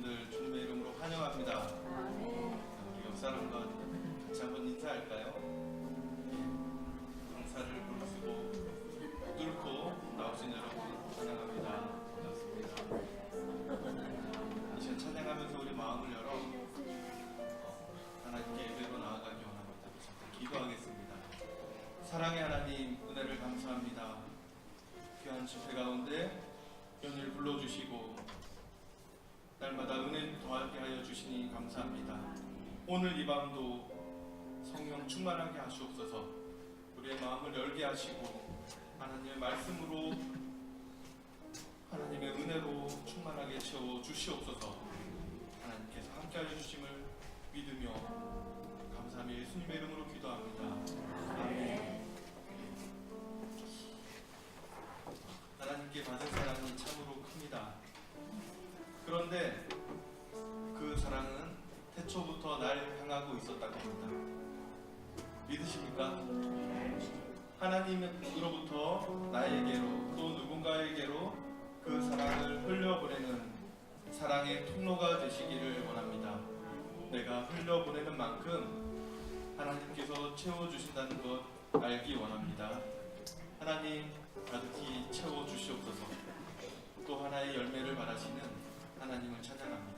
여러분들 주님의 이름으로 환영합니다. 우리 옆 사람과 같이 한번 인사할까요? 강사를 부르시고 뚫고 나오신 여러분 환영합니다. 반갑습니다. 이 시간 찬양하면서 우리 마음을 열어 하나님께 예배로 나아가기 원합니다. 기도하겠습니다. 사랑의 하나님, 은혜를 감사합니다. 귀한 집회 가운데 연일 불러주시고 날마다 은혜 더하게 하여 주시니 감사합니다. 오늘 이 밤도 성령 충만하게 하시옵소서. 우리의 마음을 열게 하시고 하나님의 말씀으로 하나님의 은혜로 충만하게 채워 주시옵소서. 하나님께서 함께 하여 주심을 믿으며 감사하며 예수님의 이름으로 기도합니다. 아멘. 하나님께 받은 사랑이 참으로 큽니다. 그런데 그 사랑은 태초부터 날 향하고 있었다고 합니다. 믿으십니까? 하나님으로부터 나에게로 또 누군가에게로 그 사랑을 흘려보내는 사랑의 통로가 되시기를 원합니다. 내가 흘려보내는 만큼 하나님께서 채워주신다는 것 알기 원합니다. 하나님 가득히 채워주시옵소서. 또 하나의 열매를 바라시는 하나님을 찬양합니다.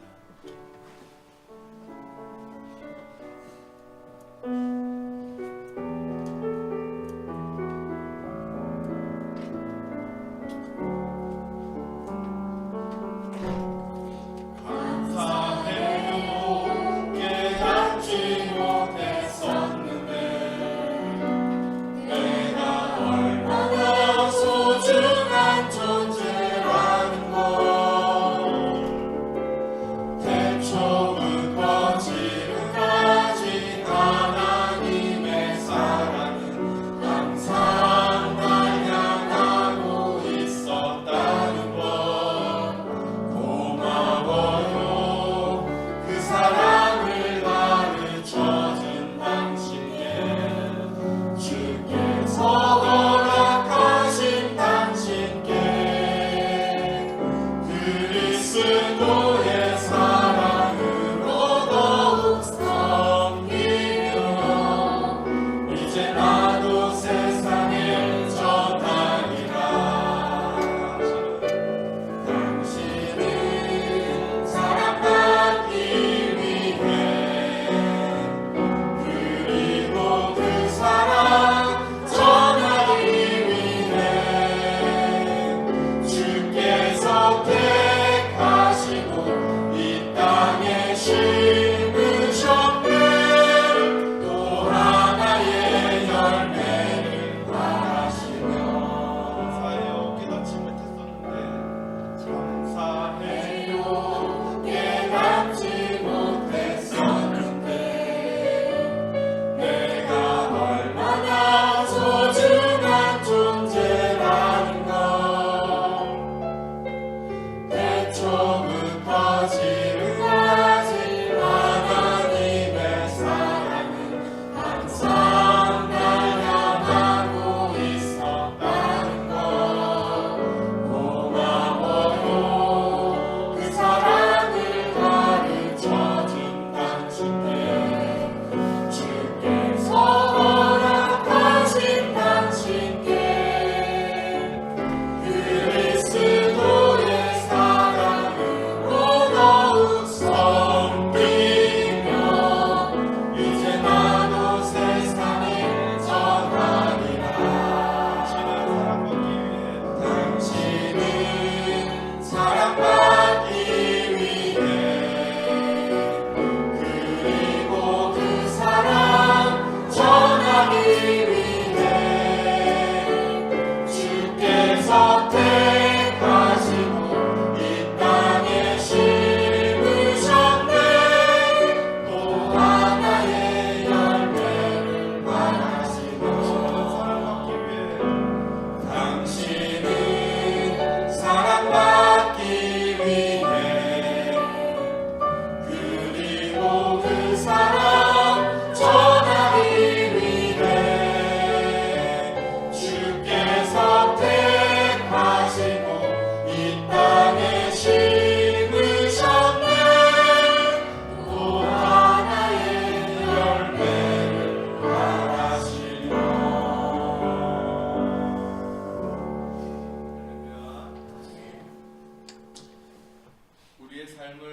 존재라는 것 대초부터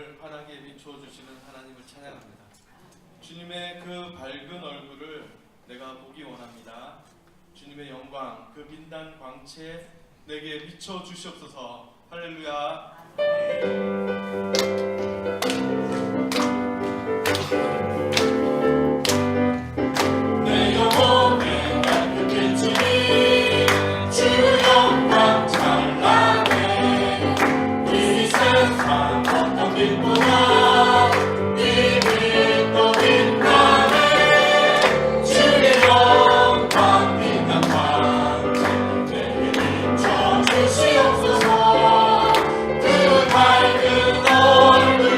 삶을 환하게 비춰주시는 하나님을 찬양합니다. 주님의 그 밝은 얼굴을 내가 보기 원합니다. 주님의 영광, 그 빛난 광채 내게 비춰주시옵소서. 할렐루야. 내 영혼에 밝은 빛이 주 영광 찬란해. 이 세상 어떤 빛보다 이 빛도 빛나네. 주의 영광 빛난 광채 내게 비춰주시옵소서. 그 밝은 얼굴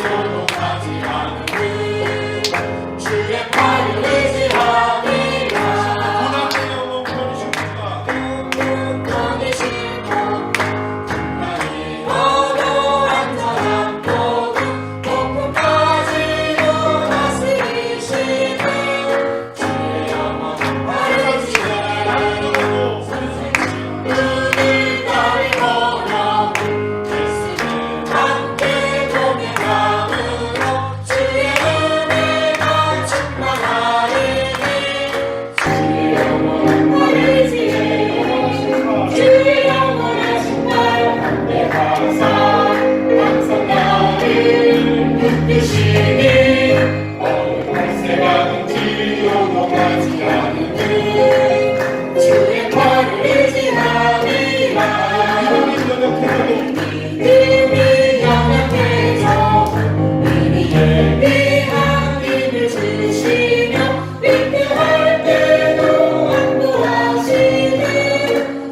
요동하지 않는 주의 팔을 의지함이라 고난의 영혼 버리십니까? 버리시고 나의 너도 안전한 곳 폭풍까지도 다스리시는 주의 영혼 버리시라 눈을 따위 걸어 말씀을 함께 동행함으로 주의 은혜가 충만하리니 주의 영혼 버리시고 주의 영원하신 날 함께 가사 항상 나를 붙드시니 어느 곳에 가든지 요동하지 않는 주의 팔을 의지함이라 믿음이 연약해져 의리에 위한 힘을 주시며 위태할 때도 안도하시는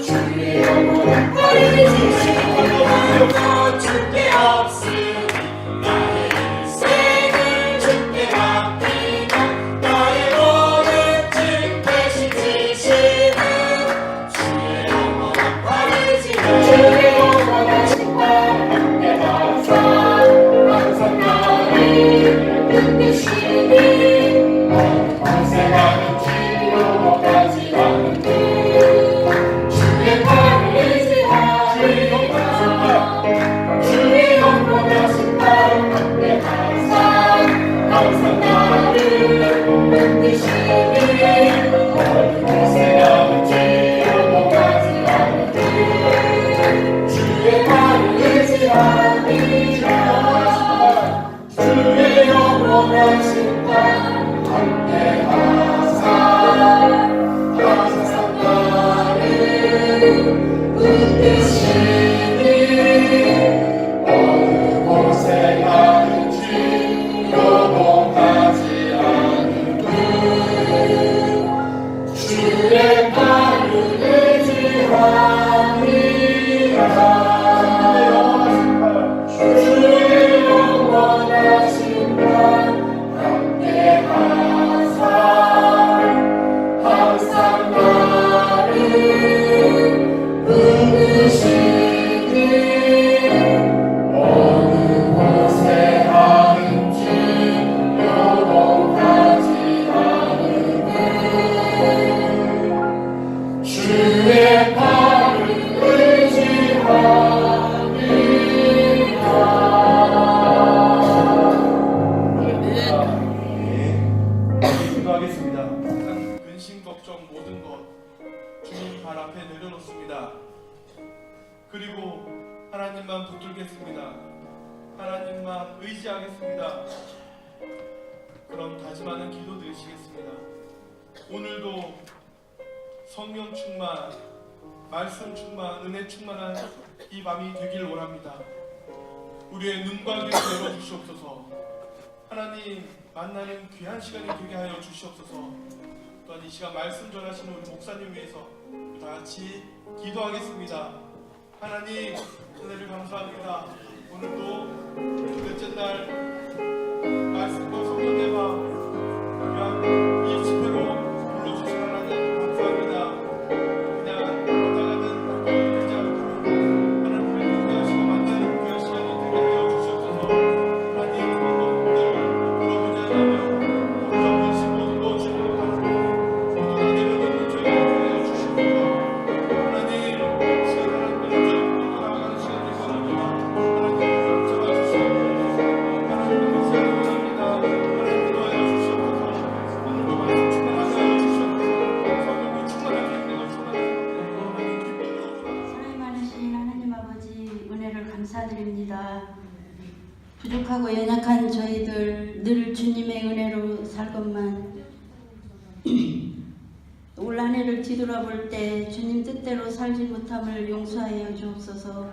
주의 영원한 팔을 의지하며 주께 없으니 나의 인생을 주께 맡기며 나의 모든 즉 대신 지시는 주의 영원한 팔을 의지하며 주의 영원하신 발 함께 가사 항상 나를 붙드시니 어느 곳에 가든지 요동하지 않는 주의 팔을 의지하리라 주의 영원하신 발 함께 가사 항상 나를 붙드시니 어느 곳에 가든지 요동하지 않는 주의 팔을 의지하리라 주의 영원하신 발 함께 가사 항상 나를 붙드시니 어느 곳에 가든지 요동하지 않는 주의 팔을 의지하리라 주의 영원하신 발 함께 가사 항상 나를 붙드시니 어느 곳에 가든지 요동하지 않는 주의 팔을 기도하겠습니다. 항상 근심 걱정 모든 것 주님 발 앞에 내려놓습니다. 그리고 하나님만 붙들겠습니다. 하나님만 의지하겠습니다. 그럼 다짐하는 기도 드리시겠습니다. 오늘도 성령 충만, 말씀 충만, 은혜 충만한 이 밤이 되길 원합니다. 우리의 눈과 귀를 열어주시옵소서. 하나님 만나는 귀한 시간이 되게 하여 주시옵소서. 또한 이 시간 말씀 전하시는 우리 목사님 위해서 다 같이 기도하겠습니다. 하나님 은혜를 감사합니다. 오늘도 둘째 날 말씀과 성령의 방 귀한 이 집회로 불러주신 하나님 감사합니다. 그냥 왔다가는 되지 않고 하나님을 인도하시고 만나는 귀한 시간이 되게 하여 주시옵소서. 하나님 모든 것들 부러우지 않으며 모든 것이 모든 것 주님을 바라고 모든 다 내려놓는 죄가 되게 하여 주시옵소서. 하나님 시간 하나님을 이제 돌아가는 시간이 되기 원합니다. 하나님 잡아주시옵소서. 하나님을 감사하기 원합니다. 하나님 도와여 주시옵소서. 오늘도 말씀 충만하게 하여 주시옵소서. 성령이 충만하게 인내가 충만하게 하나님 기쁨으로 사랑이 많으신 하나님 아버지 은혜를 감사드립니다. 부족하고 연약한 저희들 늘 주님의 은혜로 살건만 올 한 해를 뒤돌아볼 때 주님 뜻대로 살지 못함을 용서하여 주옵소서.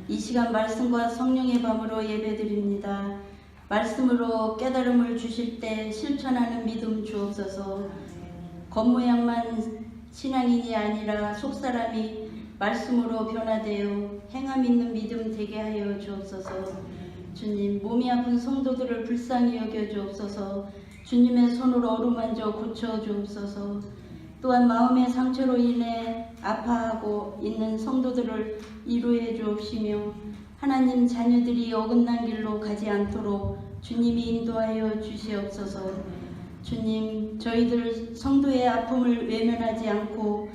이 시간 말씀과 성령의 밤으로 예배드립니다. 말씀으로 깨달음을 주실 때 실천하는 믿음 주옵소서. 겉모양만 신앙인이 아니라 속사람이 말씀으로 변화되어 행함 있는 믿음 되게 하여 주옵소서. 주님, 몸이 아픈 성도들을 불쌍히 여겨 주옵소서. 주님의 손으로 어루만져 고쳐 주옵소서. 또한 마음의 상처로 인해 아파하고 있는 성도들을 위로해 주옵시며 하나님 자녀들이 어긋난 길로 가지 않도록 주님이 인도하여 주시옵소서. 주님, 저희들 성도의 아픔을 외면하지 않고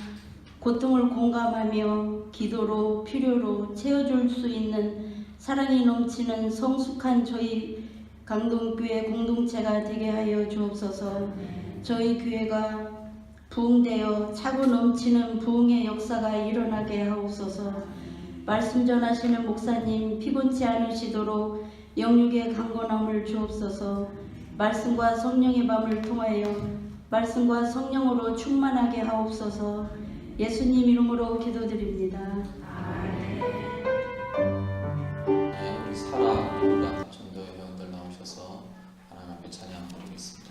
고통을 공감하며 기도로 필요로 채워줄 수 있는 사랑이 넘치는 성숙한 저희 강동교회 공동체가 되게 하여 주옵소서. 저희 교회가 부흥되어 차고 넘치는 부흥의 역사가 일어나게 하옵소서. 말씀 전하시는 목사님 피곤치 않으시도록 영육의 강건함을 주옵소서. 말씀과 성령의 밤을 통하여 말씀과 성령으로 충만하게 하옵소서. 예수님 이름으로 기도드립니다. 우리 사라 누가 전도의 회원들 나오셔서 하나님 앞에 찬양 드리겠습니다.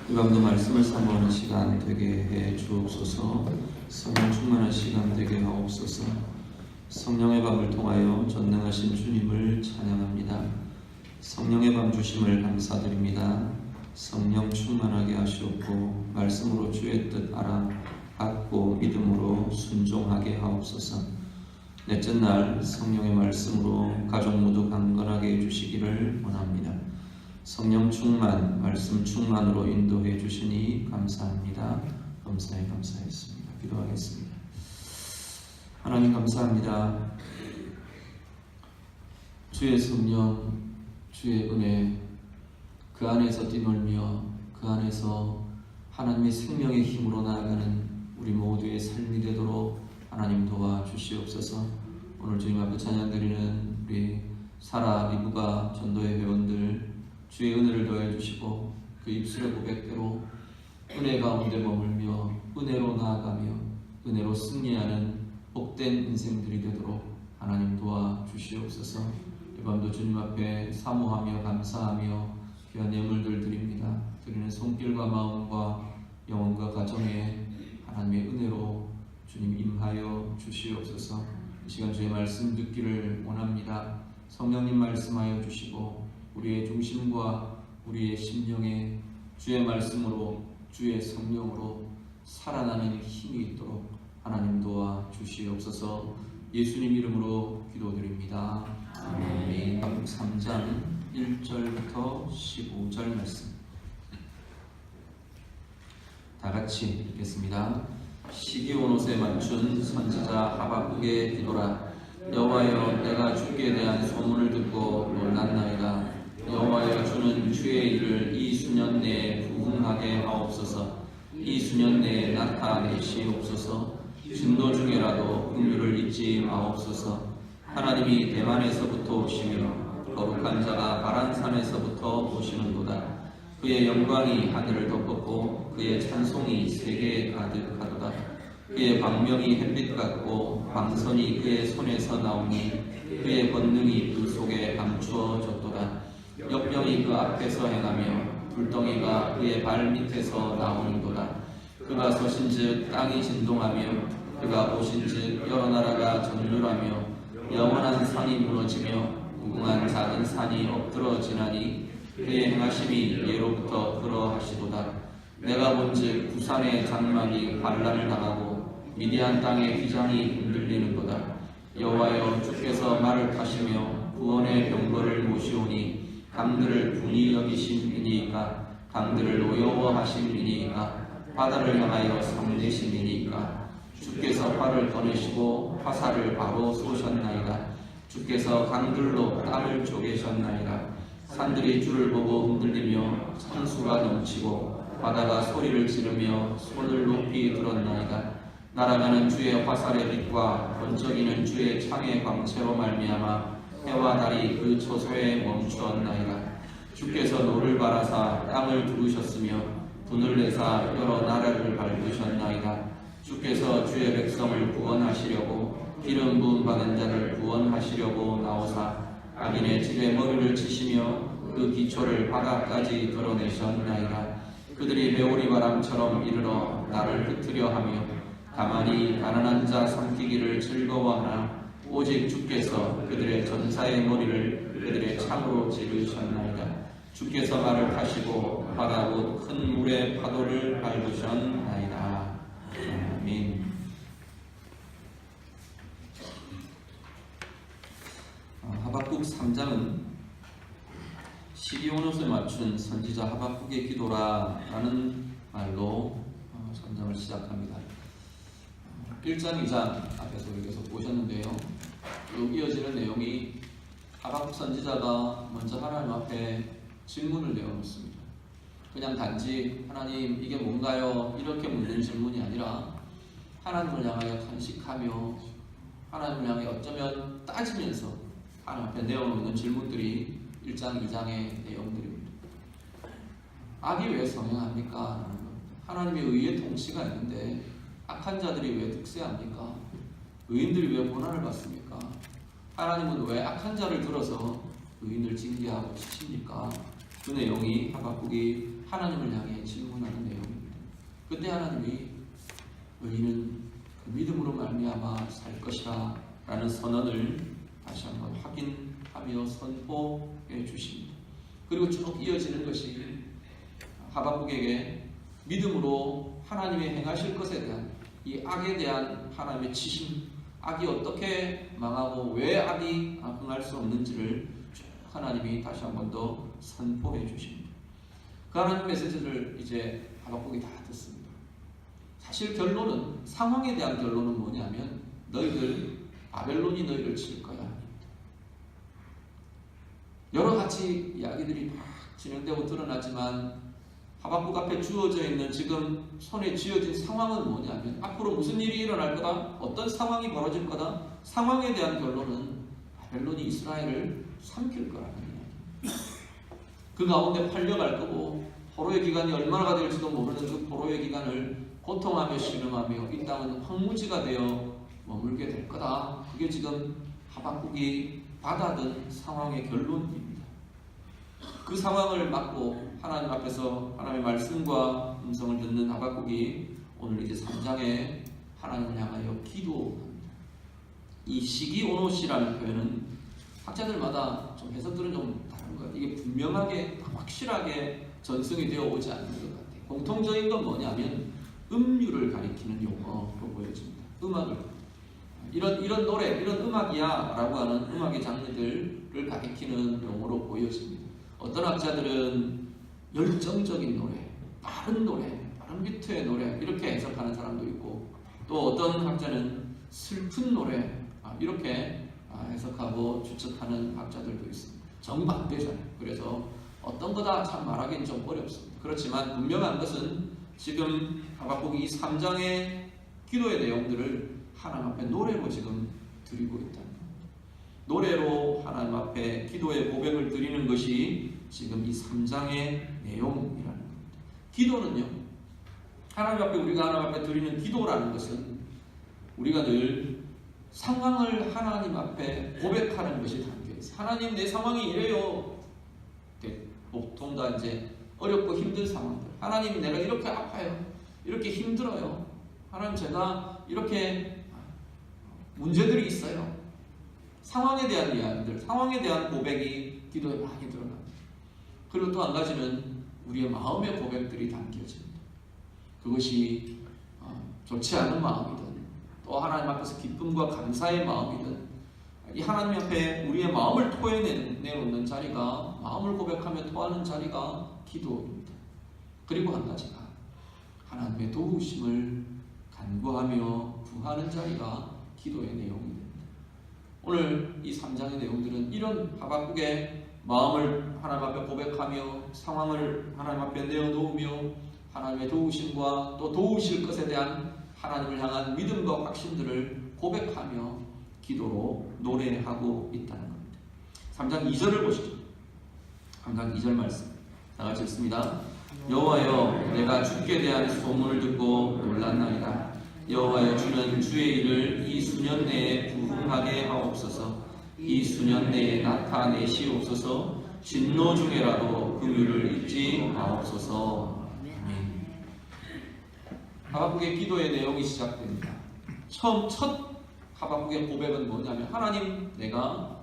이 밤도 말씀을 사모하는 시간 되게 해 주옵소서. 성령 충만한 시간 되게 하옵소서. 성령의 밤을 통하여 전능하신 주님을 찬양합니다. 성령의 밤 주심을 감사드립니다. 성령 충만하게 하시옵고 말씀으로 주의 뜻 알아 받고 믿음으로 순종하게 하옵소서. 넷째 날 성령의 말씀으로 가족 모두 강건하게 해주시기를 원합니다. 성령 충만, 말씀 충만으로 인도해 주시니 감사합니다. 감사했습니다. 기도하겠습니다. 하나님 감사합니다. 주의 성령, 주의 은혜, 그 안에서 뛰놀며 그 안에서 하나님의 생명의 힘으로 나아가는 우리 모두의 삶이 되도록 하나님 도와주시옵소서. 오늘 주님 앞에 찬양드리는 우리 사라 리브가 전도의 회원들 주의 은혜를 더해 주시고 그 입술의 고백대로 은혜 가운데 머물며 은혜로 나아가며 은혜로 승리하는 복된 인생들이 되도록 하나님 도와주시옵소서. 이 밤도 주님 앞에 사모하며 감사하며 귀한 예물들 드립니다. 드리는 손길과 마음과 영혼과 가정에 하나님의 은혜로 주님 임하여 주시옵소서. 이 시간 주의 말씀 듣기를 원합니다. 성령님 말씀하여 주시고 우리의 중심과 우리의 심령에 주의 말씀으로 주의 성령으로 살아나는 힘이 있도록 하나님 도와 주시옵소서. 예수님 이름으로 기도드립니다. 아멘. 마가복음 3장 1절부터 15절 말씀 다 같이 읽겠습니다. 시기 온 옷에 맞춘 선지자 하박국의 기도라. 여호와여, 내가 주께 대한 소문을 듣고 놀랐나이다. 여호와여, 주는 주의 일을 이 수년 내에 부흥하게 하옵소서. 이 수년 내에 나타내시옵소서. 진도 중에라도 긍휼을 잊지 마옵소서. 하나님이 대만에서부터 오시며 거룩한 자가 바란산에서부터 오시는도다. 그의 영광이 하늘을 덮었고 그의 찬송이 세계에 가득하도다. 그의 광명이 햇빛 같고 광선이 그의 손에서 나오니 그의 권능이 그 속에 감추어졌도다. 역병이 그 앞에서 행하며 불덩이가 그의 발 밑에서 나오는도다. 그가 서신즉 땅이 진동하며 그가 보신즉 여러 나라가 전율하며 영원한 산이 무너지며 무궁한 작은 산이 엎드러지나니 그의 행하심이 예로부터 그러하시도다. 내가 본즉 부산의 장막이 반란을 당하고 미디안 땅의 휘장이 흔들리는도다. 여호와여, 주께서 말을 타시며 구원의 병거를 모시오니 강들을 분이 여기심이니이까 강들을 노여워하심이니이까 바다를 향하여 삼내심이니이까 주께서 활을 꺼내시고 화살을 바로 쏘셨나이다. 주께서 강들로 땅을 쪼개셨나이다. 산들이 주를 보고 흔들리며 산수가 넘치고 바다가 소리를 지르며 손을 높이 들었나이다. 날아가는 주의 화살의 빛과 번쩍이는 주의 창의 광채로 말미암아 해와 달이 그 처소에 멈추었나이다. 주께서 노를 바라사 땅을 두르셨으며 분을 내사 여러 나라를 밟으셨나이다. 주께서 주의 백성을 구원하시려고 기름 부음 받은 자를 구원하시려고 나오사 악인의 집에 머리를 치시며 그 기초를 바다까지 드러내셨나이다. 그들이 배오리 바람처럼 이르러 나를 흩으려 하며 가만히 가난한 자 삼키기를 즐거워하나 오직 주께서 그들의 전사의 머리를 그들의 창으로 지르셨나이다. 주께서 말을 타시고 바다 곧 큰 물의 파도를 밟으셨나이다. 아멘. 하박국 3장은 시기 온 옷에 맞춘 선지자 하박국의 기도라라는 말로 3장을 시작합니다. 1장, 2장 앞에서 여기서 보셨는데요. 쭉 이어지는 내용이 하박국 선지자가 먼저 하나님 앞에 질문을 내어놓습니다. 그냥 단지 하나님 이게 뭔가요? 이렇게 묻는 질문이 아니라 하나님을 향하여 탄식하며 하나님을 향해 어쩌면 따지면서 하나님 앞에 내어놓는 질문들이 1장, 2장의 내용들입니다. 악이 왜 성행합니까? 라는 겁니다. 하나님의 의의 통치가 있는데 악한 자들이 왜 득세합니까? 의인들이 왜 고난을 받습니까? 하나님은 왜 악한 자를 들어서 의인을 징계하고 치십니까? 그 내용이 하박국이 하나님을 향해 질문하는 내용입니다. 그때 하나님이 의인은 그 믿음으로 말미암아 살 것이라 라는 선언을 다시 한번 확인하며 선포해 주십니다. 그리고 쭉 이어지는 것이 하박국에게 믿음으로 하나님의 행하실 것에 대한 이 악에 대한 하나님의 치심, 악이 어떻게 망하고 왜 악이 흥할 수 없는지를 하나님이 다시 한 번 더 선포해 주십니다. 그 하나님 메시지를 이제 하박국이 다 듣습니다. 사실 결론은, 상황에 대한 결론은 뭐냐면 너희들 바벨론이 너희를 칠 거야. 여러 가지 이야기들이 막 진행되고 드러나지만 하박국 앞에 주어져 있는 지금 손에 쥐어진 상황은 뭐냐면 앞으로 무슨 일이 일어날 거다? 어떤 상황이 벌어질 거다? 상황에 대한 결론은 바벨론이 이스라엘을 삼킬 거라는 이야기. 그 가운데 팔려갈 거고 포로의 기간이 얼마나 될지도 모르는 그 포로의 기간을 고통하며 신음하며 이 땅은 황무지가 되어 머물게 될 거다. 그게 지금 하박국이 받아든 상황의 결론입니다. 그 상황을 맞고 하나님 앞에서 하나님의 말씀과 음성을 듣는 하박국이 오늘 이제 3장에 하나님을 향하여 기도합니다. 이 시기오노시라는 표현은 학자들마다 좀 해석들은 좀 다른 것 같아요. 이게 분명하게 확실하게 전승이 되어 오지 않는 것 같아요. 공통적인 건 뭐냐면 음률을 가리키는 용어로 보여집니다. 음악을 이런 노래, 이런 음악이야라고 하는 음악의 장르들을 가리키는 용어로 보여집니다. 어떤 학자들은 열정적인 노래, 빠른 비트의 노래 이렇게 해석하는 사람도 있고, 또 어떤 학자는 슬픈 노래 이렇게 해석하고 추측하는 학자들도 있습니다. 정반대잖아요. 그래서 어떤 거다 참 말하기는 좀 어렵습니다. 그렇지만 분명한 것은 지금 하박국 이 3장의 기도의 내용들을 하나님 앞에 노래로 지금 드리고 있다는 겁니다. 노래로 하나님 앞에 기도의 고백을 드리는 것이 지금 이 3장의 내용이라는 겁니다. 기도는요, 하나님 앞에 우리가 하나님 앞에 드리는 기도라는 것은 우리가 늘 상황을 하나님 앞에 고백하는 것이 담겨 있어요. 하나님, 내 상황이 이래요. 보통 다 이제 어렵고 힘든 상황들. 하나님, 내가 이렇게 아파요. 이렇게 힘들어요. 하나님, 제가 이렇게 문제들이 있어요. 상황에 대한 이야기들, 상황에 대한 고백이 기도에 많이 들어갑니다. 그리고 또 한 가지는 우리의 마음의 고백들이 담겨집니다. 그것이 좋지 않은 마음이든 또 하나님 앞에서 기쁨과 감사의 마음이든 이 하나님 앞에 우리의 마음을 토해내놓는 자리가, 마음을 고백하며 토하는 자리가 기도입니다. 그리고 한 가지가 하나님의 도우심을 간구하며 구하는 자리가 기도의 내용입니다. 오늘 이 3장의 내용들은 이런 하박국의 마음을 하나님 앞에 고백하며 상황을 하나님 앞에 내어놓으며 하나님의 도우심과 또 도우실 것에 대한 하나님을 향한 믿음과 확신들을 고백하며 기도로 노래하고 있다는 겁니다. 3장 2절을 보시죠. 3장 2절 말씀 다 같이 읽습니다. 여호와여, 내가 주께 대한 소문을 듣고 놀랐나이다. 여호와여, 주는 주의 일을 이 수년 내에 부흥하게 하옵소서. 이 수년 내에 나타내시옵소서. 진노 중에라도 긍휼을 잊지 마옵소서. 아멘. 하박국의 기도의 내용이 시작됩니다. 첫 하박국의 고백은 뭐냐면, 하나님, 내가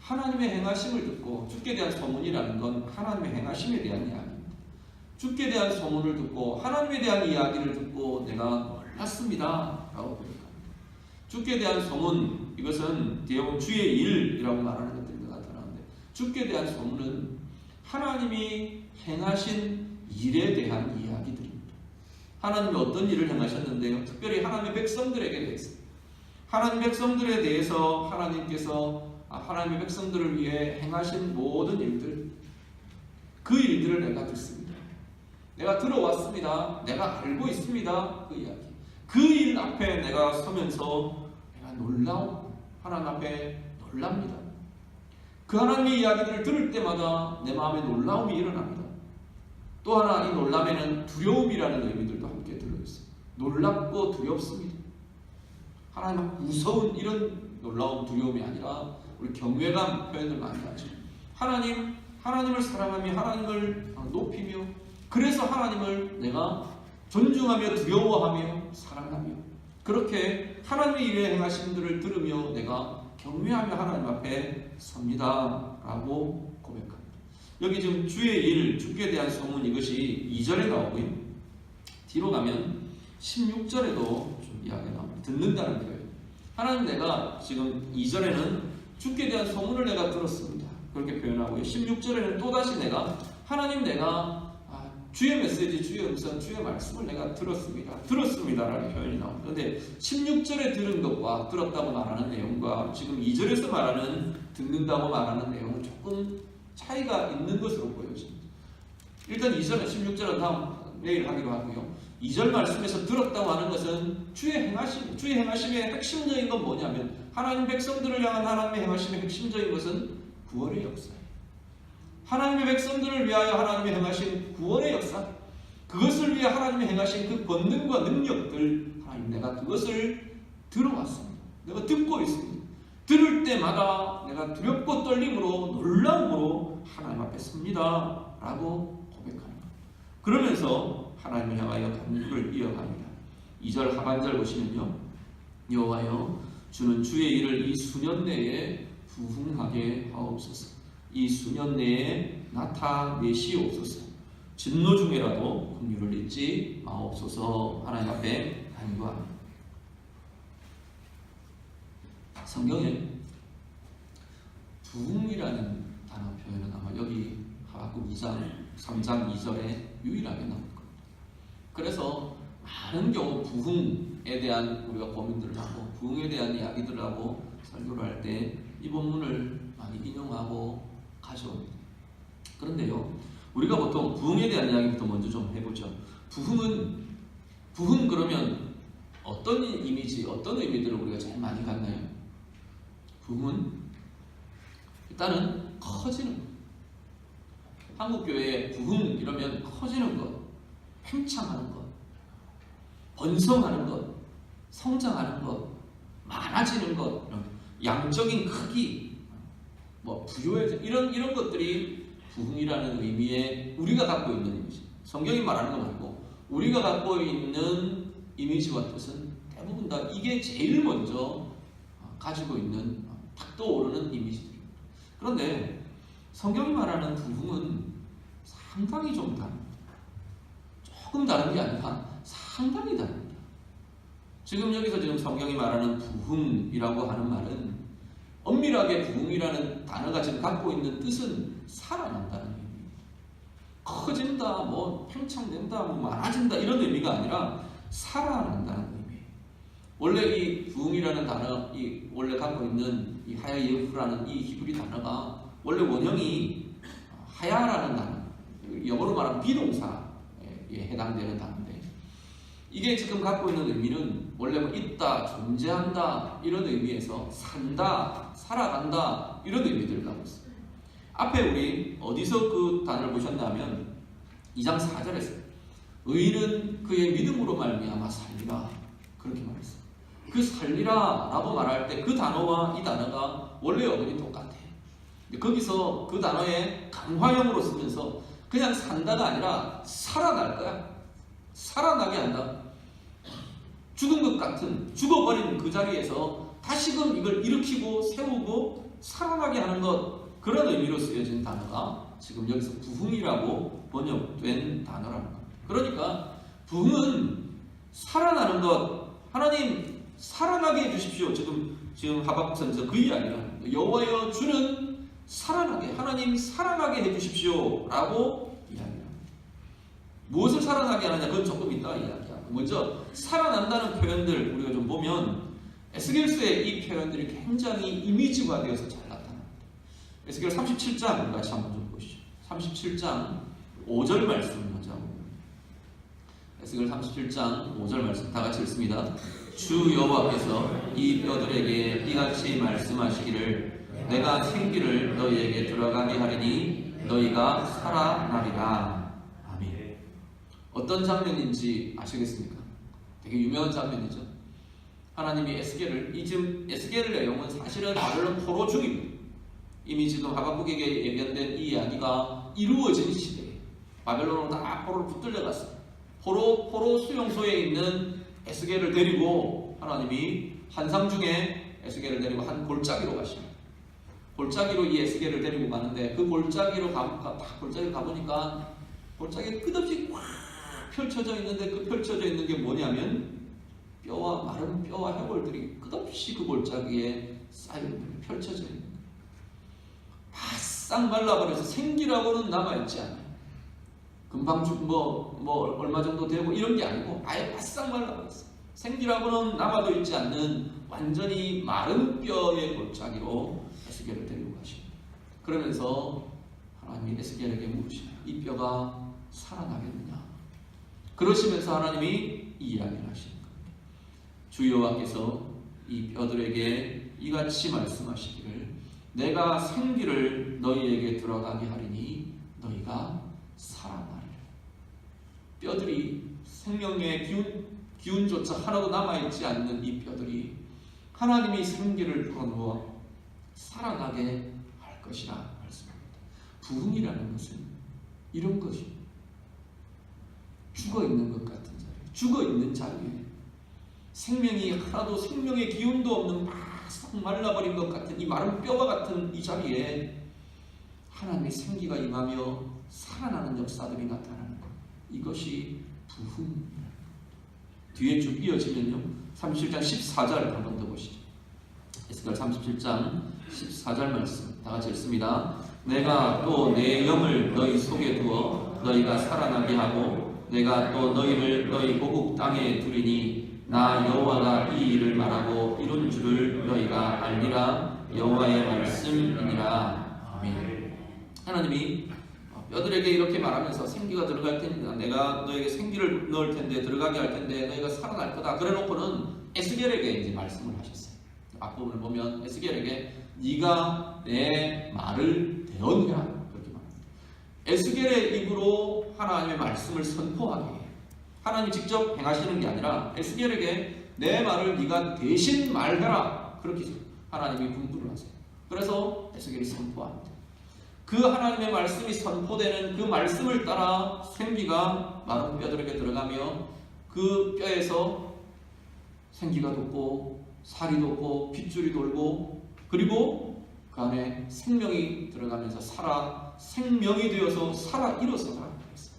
하나님의 행하심을 듣고, 주께 대한 소문이라는 건 하나님의 행하심에 대한 이야기입니다. 주께 대한 소문을 듣고 하나님에 대한 이야기를 듣고 내가 놀랐습니다 라고 고백합니다. 주께 대한 소문, 이것은 뒤에 보면 주의 일이라고 말하는 것들이 나타나는데, 주께 대한 소문은 하나님이 행하신 일에 대한 이야기들입니다. 하나님이 어떤 일을 행하셨는데요, 특별히 하나님의 백성들에게 대해서, 하나님 백성들에 대해서 하나님께서 하나님의 백성들을 위해 행하신 모든 일들, 그 일들을 내가 듣습니다. 내가 들어왔습니다. 내가 알고 있습니다. 그 이야기, 그 일 앞에 내가 서면서 내가 놀라워, 하나님 앞에 놀랍니다. 그 하나님의 이야기들을 들을 때마다 내 마음에 놀라움이 일어납니다. 또 하나, 이 놀람에는 두려움이라는 의미들도 함께 들어있어요. 놀랍고 두렵습니다. 하나님 앞 무서운 이런 놀라움, 두려움이 아니라 우리 경외감 표현을 많이 하죠. 하나님을 사랑하며 하나님을 높이며, 그래서 하나님을 내가 존중하며 두려워하며 사랑하며, 그렇게 하나님의 일에 행하신 분들을 들으며 내가 경외하며 하나님 앞에 섭니다 라고 고백합니다. 여기 지금 주의 일, 주께 대한 소문, 이것이 2절에 나오고요, 뒤로 가면 16절에도 좀 이야기가 나옵니다. 듣는다는 거예요. 하나님, 내가 지금 2절에는 주께 대한 소문을 내가 들었습니다 그렇게 표현하고요, 16절에는 또다시 내가 하나님, 내가 주의 메시지, 주의 음성, 주의 말씀을 내가 들었습니다라는 표현이 나옵니다. 그런데 16절에 들은 것과 들었다고 말하는 내용과 지금 2절에서 말하는 듣는다고 말하는 내용은 조금 차이가 있는 것으로 보여집니다. 일단 2절은 16절은 다음 내일 하기로 하고요, 2절 말씀에서 들었다고 하는 것은 주의 행하심의 핵심적인 건 뭐냐면, 하나님 백성들을 향한 하나님의 행하심의 핵심적인 것은 구원의 역사예요. 하나님의 백성들을 위하여 하나님이 행하신 구원의 역사, 그것을 위해 하나님이 행하신 그 권능과 능력들, 하나님, 내가 그것을 들어왔습니다. 내가 듣고 있습니다. 들을 때마다 내가 두렵고 떨림으로, 놀라움으로 하나님 앞에 섭니다 라고 고백하는 겁니다. 그러면서 하나님을 향하여 간구를 이어갑니다. 2절 하반절 보시면요, 여호와여, 주는 주의 일을 이 수년 내에 부흥하게 하옵소서. 이 수년 내에 나타내시옵소서. 진노 중에라도 긍휼을 잊지 마옵소서. 하나님 앞에 간구합니다. 성경에 부흥이라는 단어 표현은 아마 여기 하박국 2장 3장 2절에 유일하게 나올 겁니다. 그래서 많은 경우 부흥에 대한 우리가 고민들을 하고 부흥에 대한 이야기들을 하고 설교를 할 때 이 본문을 많이 인용하고 가져옵니다. 그런데요, 우리가 보통 부흥에 대한 이야기부터 먼저 좀 해보죠. 부흥 그러면 어떤 이미지, 어떤 의미들을 우리가 제일 많이 갖나요? 부흥은 일단은 커지는 것. 한국교회의 부흥 이러면 커지는 것, 팽창하는 것, 번성하는 것, 성장하는 것, 많아지는 것, 양적인 크기, 부요해져 이런 것들이 부흥이라는 의미의 우리가 갖고 있는 이미지. 성경이 말하는 거 말고 우리가 갖고 있는 이미지와 뜻은 대부분 다 이게 제일 먼저 가지고 있는 탁 떠오르는 이미지들입니다. 그런데 성경이 말하는 부흥은 상당히 좀 다릅니다. 조금 다른 게 아니라 상당히 다릅니다. 지금 여기서 지금 성경이 말하는 부흥이라고 하는 말은 엄밀하게 부흥이라는 단어가 지금 갖고 있는 뜻은 살아난다는 의미입니다. 커진다, 팽창된다, 많아진다 이런 의미가 아니라 살아난다는 의미예요. 원래 이 부흥이라는 단어, 이 원래 갖고 있는 이 하야예후라는 이 히브리 단어가 원래 원형이 하야라는 단어, 영어로 말하면 비동사에 해당되는 단어인데 이게 지금 갖고 있는 의미는 원래 있다, 존재한다 이런 의미에서 산다, 살아간다 이런 의미들을 갖고 있어요. 앞에 우리 어디서 그 단어를 보셨냐면 2장 4절에서 의인은 그의 믿음으로 말미암아 살리라 그렇게 말했어요. 그 살리라 라고 말할 때 그 단어와 이 단어가 원래 어근이 똑같아요. 거기서 그 단어에 강화형으로 쓰면서 그냥 산다가 아니라 살아날 거야. 살아나게 한다. 죽은 것 같은, 죽어버린 그 자리에서 다시금 이걸 일으키고 세우고 살아나게 하는 것, 그런 의미로 쓰여진 단어가 지금 여기서 부흥이라고 번역된 단어라는 겁니다. 그러니까 부흥은 살아나는 것, 하나님 살아나게 해주십시오. 지금 하박국 선지자 그 이야기를 합니다. 여호와여 주는 살아나게, 하나님 살아나게 해주십시오 라고 이야기합니다. 무엇을 살아나게 하느냐, 그건 조금 이따가 이야기합니다. 먼저 살아난다는 표현들 우리가 좀 보면 에스겔서의 이 표현들이 굉장히 이미지화되어서 잘 나타납니다. 에스겔 37장 같이 한번 좀 보시죠. 37장 5절 말씀 먼저 한번 봅니다. 에스겔 37장 5절 말씀 다 같이 읽습니다. 주 여호와께서 이 뼈들에게 이같이 말씀하시기를 내가 생기를 너희에게 들어가게 하리니 너희가 살아나리라. 아멘. 어떤 장면인지 아시겠습니까? 되게 유명한 장면이죠. 하나님이 에스겔을, 지금 에스겔의 내용은 사실은 바벨론 포로 중입니다. 이미 지금 하박국에게 예견된 이 이야기가 이루어진 시대에 바벨론으로 다 포로를 붙들려 갔어요. 포로 수용소에 있는 에스겔을 데리고 하나님이 환상 중에 에스겔을 데리고 한 골짜기로 가십니다. 골짜기로 이 에스겔을 데리고 가는데 그 골짜기로 가보니까 골짜기에 끝없이 꽉 펼쳐져 있는데 그 펼쳐져 있는 게 뭐냐면 마른 뼈와 해골들이 끝없이 그 골짜기에 쌓여있는, 펼쳐져 있는 거예요. 바싹 말라버려서 생기라고는 남아있지 않아요. 금방 얼마 정도 되고 이런 게 아니고 아예 바싹 말라버렸어요. 생기라고는 남아도 있지 않는 완전히 마른 뼈의 골짜기로 에스겔을 데리고 가십니다. 그러면서 하나님이 에스겔에게 물으시나요? 이 뼈가 살아나겠느냐? 그러시면서 하나님이 이 이야기를 하시는 겁니다. 주 여호와께서 이 뼈들에게 이같이 말씀하시기를 내가 생기를 너희에게 들어가게 하리니 너희가 살아나리라. 뼈들이 생명의 기운조차 하나도 남아있지 않는 이 뼈들이 하나님이 생기를 불어넣어 살아나게 할 것이라 말씀합니다. 부흥이라는 것은 이런 것입니다. 죽어있는 것 같은 자리, 죽어있는 자리에 생명이 하나도 생명의 기운도 없는 싹 말라버린 것 같은 이 마른 뼈와 같은 이 자리에 하나님의 생기가 임하며 살아나는 역사들이 나타나는 것. 이것이 부흥입니다. 뒤에 쭉 이어지면요. 37장 14절 한번 더 보시죠. 에스겔 37장 14절 말씀 다 같이 읽습니다. 내가 또 내 영을 너희 속에 두어 너희가 살아나게 하고 내가 또 너희를 너희 고국 땅에 두리니 나 여호와가 이 일을 말하고 이룬 줄을 너희가 알리라. 여호와의 말씀이니라. 아멘. 하나님이 뼈들에게 이렇게 말하면서 생기가 들어갈 테니까 내가 너에게 생기를 넣을 텐데 들어가게 할 텐데 너희가 살아날 거다. 그래놓고는 에스겔에게 이제 말씀을 하셨어요. 앞부분을 보면 에스겔에게 네가 내 말을 대언해라 그렇게 말합니다. 에스겔의 입으로 하나님의 말씀을 선포하게 해요. 하나님이 직접 행하시는 게 아니라 에스겔에게 내 말을 네가 대신 말해라 그렇게 하나님이 분부를 하세요. 그래서 에스겔이 선포합니다. 그 하나님의 말씀이 선포되는 그 말씀을 따라 생기가 마른 뼈들에게 들어가며 그 뼈에서 생기가 돋고 살이 돋고 핏줄이 돌고 그리고 그 안에 생명이 들어가면서 살아 생명이 되어서 살아 일어서더라 그랬어요.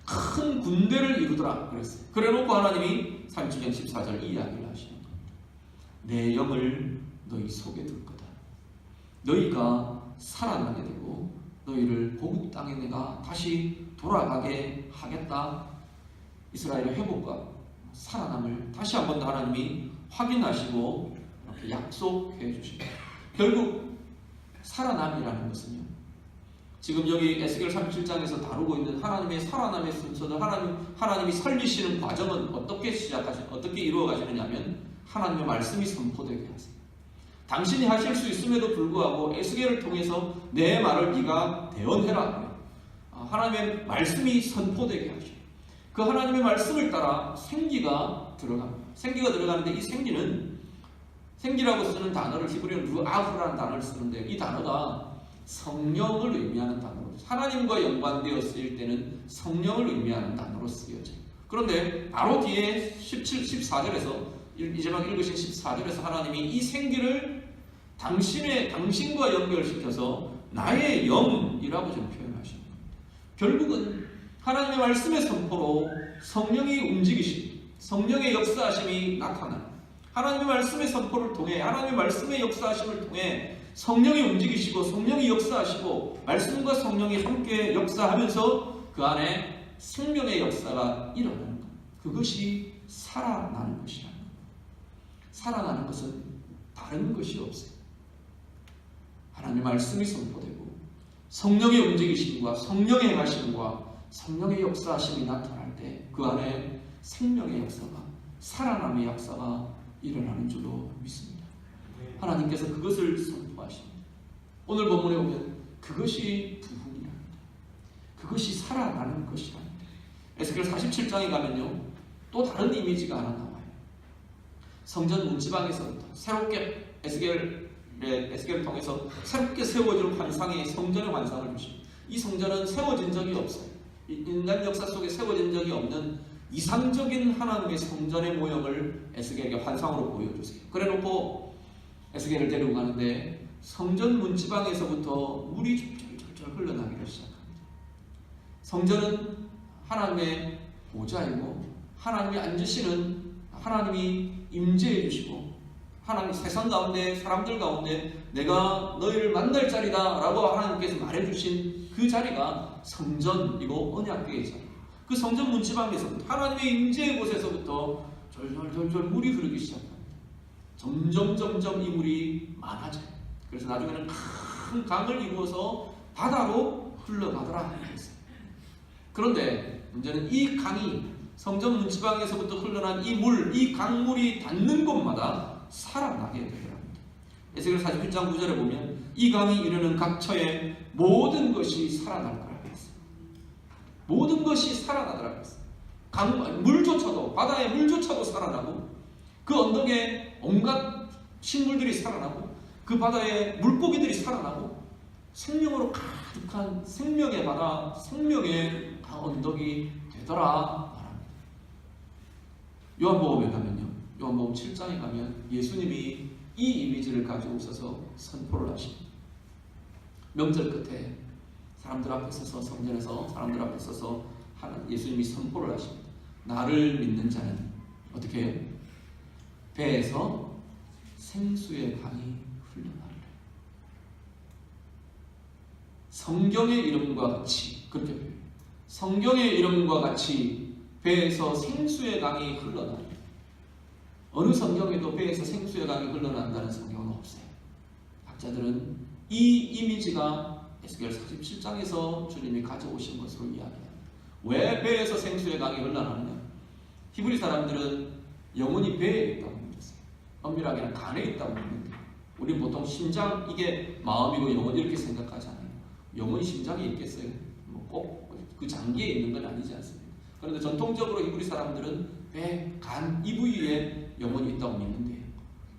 큰 군대를 이루더라 그랬어요. 그래놓고 하나님이 37장 14절 이 이야기를 하시는 겁니다. 내 영을 너희 속에 둘 거다. 너희가 살아나게 되고 너희를 고국 땅에 내가 다시 돌아가게 하겠다. 이스라엘의 회복과 살아남을 다시 한번 더 하나님이 확인하시고 이렇게 약속해 주십니다. 결국 살아남이라는 것은요. 지금 여기 에스겔 37장에서 다루고 있는 하나님의 살아남의 순서는 하나님이 살리시는 과정은 어떻게 이루어 가시느냐면 하나님의 말씀이 선포되게 하세요. 당신이 하실 수 있음에도 불구하고 에스겔을 통해서 내 말을 네가 대언해라. 하나님의 말씀이 선포되게 하셔요. 그 하나님의 말씀을 따라 생기가 들어갑니다. 생기가 들어가는데 이 생기라고 쓰는 단어를 히브리어는 루아흐라는 단어를 쓰는데 이 단어가 성령을 의미하는 단어로 하나님과 연관되어 쓰일 때는 성령을 의미하는 단어로 쓰여져요. 그런데 바로 뒤에 14절에서 이제 막 읽으신 14절에서 하나님이 이 생기를 당신과 연결시켜서 나의 영이라고 좀 표현하시는 겁니다. 결국은 하나님의 말씀의 선포로 성령이 움직이시고 성령의 역사하심이 나타나는 하나님의 말씀의 선포를 통해 하나님의 말씀의 역사하심을 통해 성령이 움직이시고 성령이 역사하시고 말씀과 성령이 함께 역사하면서 그 안에 생명의 역사가 일어나는 것. 그것이 살아나는 것이라는 것. 살아나는 것은 다른 것이 없어요. 하나님의 말씀이 선포되고 성령의 움직이심과 성령의 행하심과 성령의 역사하심이 나타날 때 그 안에 생명의 역사가 살아남의 역사가 일어나는 줄로 믿습니다. 하나님께서 그것을 선포하십니다. 오늘 본문에 보면 그것이 부흥이랍니다. 그것이 살아나는 것이랍니다. 에스겔 47장에 가면요 또 다른 이미지가 하나 나와요. 성전 문지방에서부터 새롭게 에스겔을 통해서 새롭게 세워질 환상의 성전의 환상을 주십니다. 이 성전은 세워진 적이 없어요. 인간 역사 속에 세워진 적이 없는 이상적인 하나님의 성전의 모형을 에스겔에게 환상으로 보여주세요. 그래놓고 에스겔을 데리고 가는데 성전 문지방에서부터 물이 졸졸졸 흘러나기를 시작합니다. 성전은 하나님의 보좌이고 하나님이 앉으시는 하나님이 임재해 주시고 하나님 세상 가운데 사람들 가운데 내가 너희를 만날 자리다 라고 하나님께서 말해주신 그 자리가 성전이고 언약궤의 자리. 그 성전 문지방에서부터 하나님의 임재의 곳에서부터 졸졸졸졸 물이 흐르기 시작합니다. 점점 이 물이 많아져요. 그래서 나중에는 큰 강을 이루어서 바다로 흘러가더라 했어요. 그런데 문제는 이 강이 성전 문지방에서부터 흘러난 이 강물이 닿는 곳마다 살아나게 되더랍니다. 에스겔 47장 9절에 보면 이 강이 이르는 각처에 모든 것이 살아날 거라 했어요. 모든 것이 살아나더라 했어요. 물조차도 바다의 물조차도 살아나고 그 언덕에 온갖 식물들이 살아나고 그 바다에 물고기들이 살아나고 생명으로 가득한 생명의 바다, 생명의 언덕이 되더라 말합니다. 요한복음에 가면요 요한복음 7장에 가면 예수님이 이 이미지를 가지고 오셔서 선포를 하십니다. 명절 끝에 사람들 앞에 서서, 성전에서 사람들 앞에 서서 예수님이 선포를 하십니다. 나를 믿는 자는 어떻게 해요? 배에서 생수의 강이 흘러나리라. 성경의 이름과 같이 그렇게 표현해요. 성경의 이름과 같이 배에서 생수의 강이 흘러나리라. 어느 성경에도 배에서 생수의 강이 흘러난다는 성경은 없어요. 학자들은 이 이미지가 에스겔 47장에서 주님이 가져오신 것으로 이야기합니다. 왜 배에서 생수의 강이 흘러나느냐? 히브리 사람들은 영혼이 배에 있다고 믿었어요. 엄밀하게는 간에 있다고 믿는데 우리는 보통 심장, 이게 마음이고 영혼 이렇게 생각하잖아요. 영혼이 심장에 있겠어요? 꼭 그 장기에 있는 건 아니지 않습니까? 그런데 전통적으로 히브리 사람들은 배, 간, 이 부위에 영혼이 있다고 믿는데요.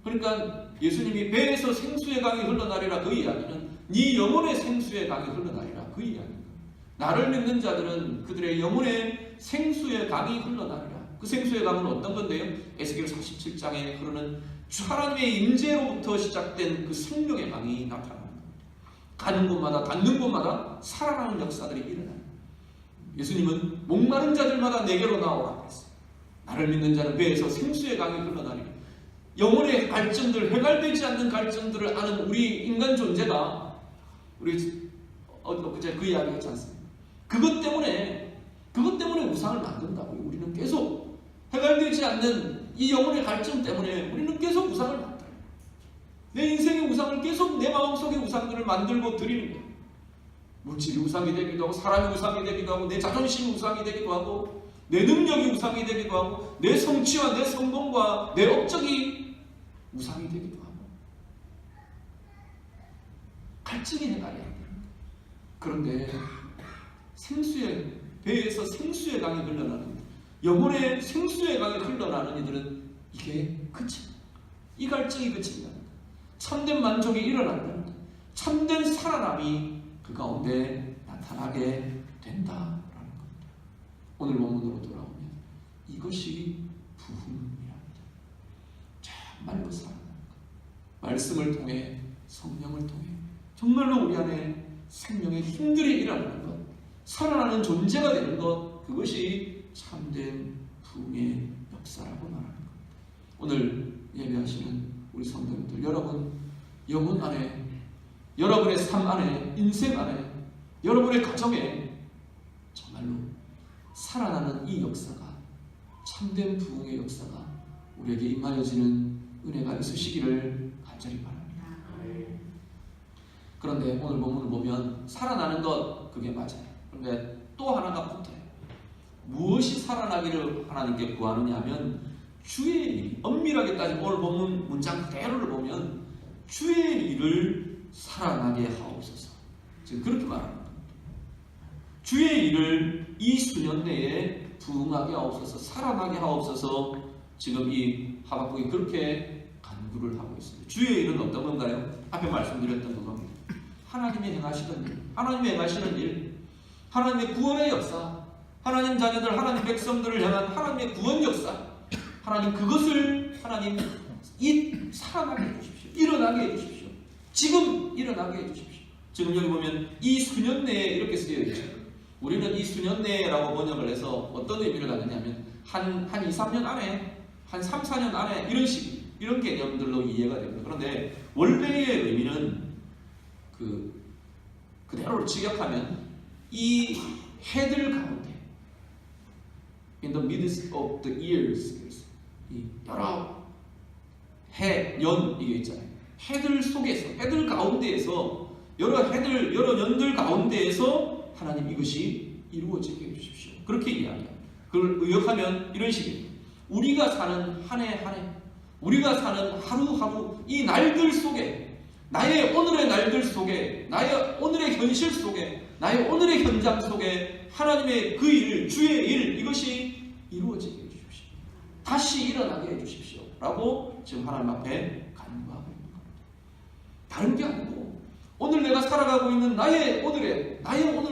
그러니까 예수님이 배에서 생수의 강이 흘러나리라, 그 이야기는 네 영혼의 생수의 강이 흘러나리라, 그 이야기입니다. 나를 믿는 자들은 그들의 영혼의 생수의 강이 흘러나리라. 그 생수의 강은 어떤 건데요? 에스겔 47장에 흐르는 하나님의 임재로부터 시작된 그 생명의 강이 나타납니다. 가는 곳마다 닿는 곳마다 살아나는 역사들이 일어나요. 예수님은 목마른 자들마다 내게로 나오라 그랬어요. 나를 믿는 자는 배에서 생수의 강이 흘러나리라. 영혼의 갈증들, 해갈되지 않는 갈증들을 아는 우리 인간 존재가, 우리 그제 그 이야기 했지 않습니까? 그것 때문에 우상을 만든다고요. 우리는 계속 해갈되지 않는 이 영혼의 갈증 때문에 우리는 계속 우상을 만들어요. 내 인생의 우상을 계속 내 마음속의 우상들을 만들고 드리는 거예요. 물질이 우상이 되기도 하고, 사람이 우상이 되기도 하고, 내 자존심이 우상이 되기도 하고, 내 능력이 우상이 되기도 하고, 내 성취와 내 성공과 내 업적이 우상이 되기도 하고, 갈증이 해갈이 안 됩니다. 그런데 배에서 생수의 강이 흘러나는, 영혼의 생수의 강이 흘러나는 이들은 이게 그칩니다. 이 갈증이 그칩니다. 참된 만족이 일어난다는 것, 참된 살아남이 그 가운데 나타나게 된다라는 겁니다. 오늘 본문으로 돌아오면 이것이 부흥이랍니다. 정말로 살아나는 것, 말씀을 통해, 성령을 통해 정말로 우리 안에 생명의 힘들이 일어나는 것, 살아나는 존재가 되는 것, 그것이 참된 부흥의 역사라고 말하는 겁니다. 오늘 예배하시는 우리 성도님들, 여러분 영혼 안에, 여러분의 삶 안에, 인생 안에, 여러분의 가정에 정말로 살아나는 이 역사가, 참된 부흥의 역사가 우리에게 임하여지는 은혜가 있으시기를 간절히 바랍니다. 그런데 오늘 본문을 보면 살아나는 것, 그게 맞아요. 그런데 또 하나가 붙어요. 무엇이 살아나기를 하나님께 구하느냐 하면 주의 일, 엄밀하게 따지면 오늘 본문 문장 그대로를 보면 주의 일을 살아나게 하옵소서, 지금 그렇게 말합니다. 주의 일을 이 수년 내에 부흥하게 하옵소서, 살아나게 하옵소서, 지금 이 하박국이 그렇게 간구를 하고 있습니다. 주의 일은 어떤 건가요? 앞에 말씀드렸던 그겁니다. 하나님이 행하시던 일, 하나님이 행하시는 일, 하나님의 구원의 역사, 하나님 자녀들, 하나님 백성들을 향한 하나님의 구원 역사, 하나님 그것을 하나님 살아나게 해주십시오. 일어나게 해주십시오. 지금 일어나게 해주십시오. 지금 여기 보면 이 수년 내에 이렇게 쓰여 있죠. 우리는 이 수년 내라고 번역을 해서 어떤 의미를 갖느냐면 한 2, 3년 안에, 한 3, 4년 안에 이런 개념들로 이해가 됩니다. 그런데 원래의 의미는 그대로 직역하면 이 해들 가운데, in the midst of the years, 이 여러 해, 연 이게 있잖아요. 해들 속에서, 해들 가운데에서, 여러 해들, 여러 년들 가운데에서 하나님 이것이 이루어지게 해주십시오. 그렇게 이야기합니다. 그걸 의역하면 이런 식입니다. 우리가 사는 한 해 한 해, 우리가 사는 하루하루, 이 날들 속에, 나의 오늘의 날들 속에, 나의 오늘의 현실 속에, 나의 오늘의 현장 속에 하나님의 그 일, 주의 일, 이것이 이루어지게 해주십시오. 다시 일어나게 해주십시오. 라고 지금 하나님 앞에 간구하고 있는 겁니다. 다른 게 아니고 오늘 내가 살아가고 있는 나의 오늘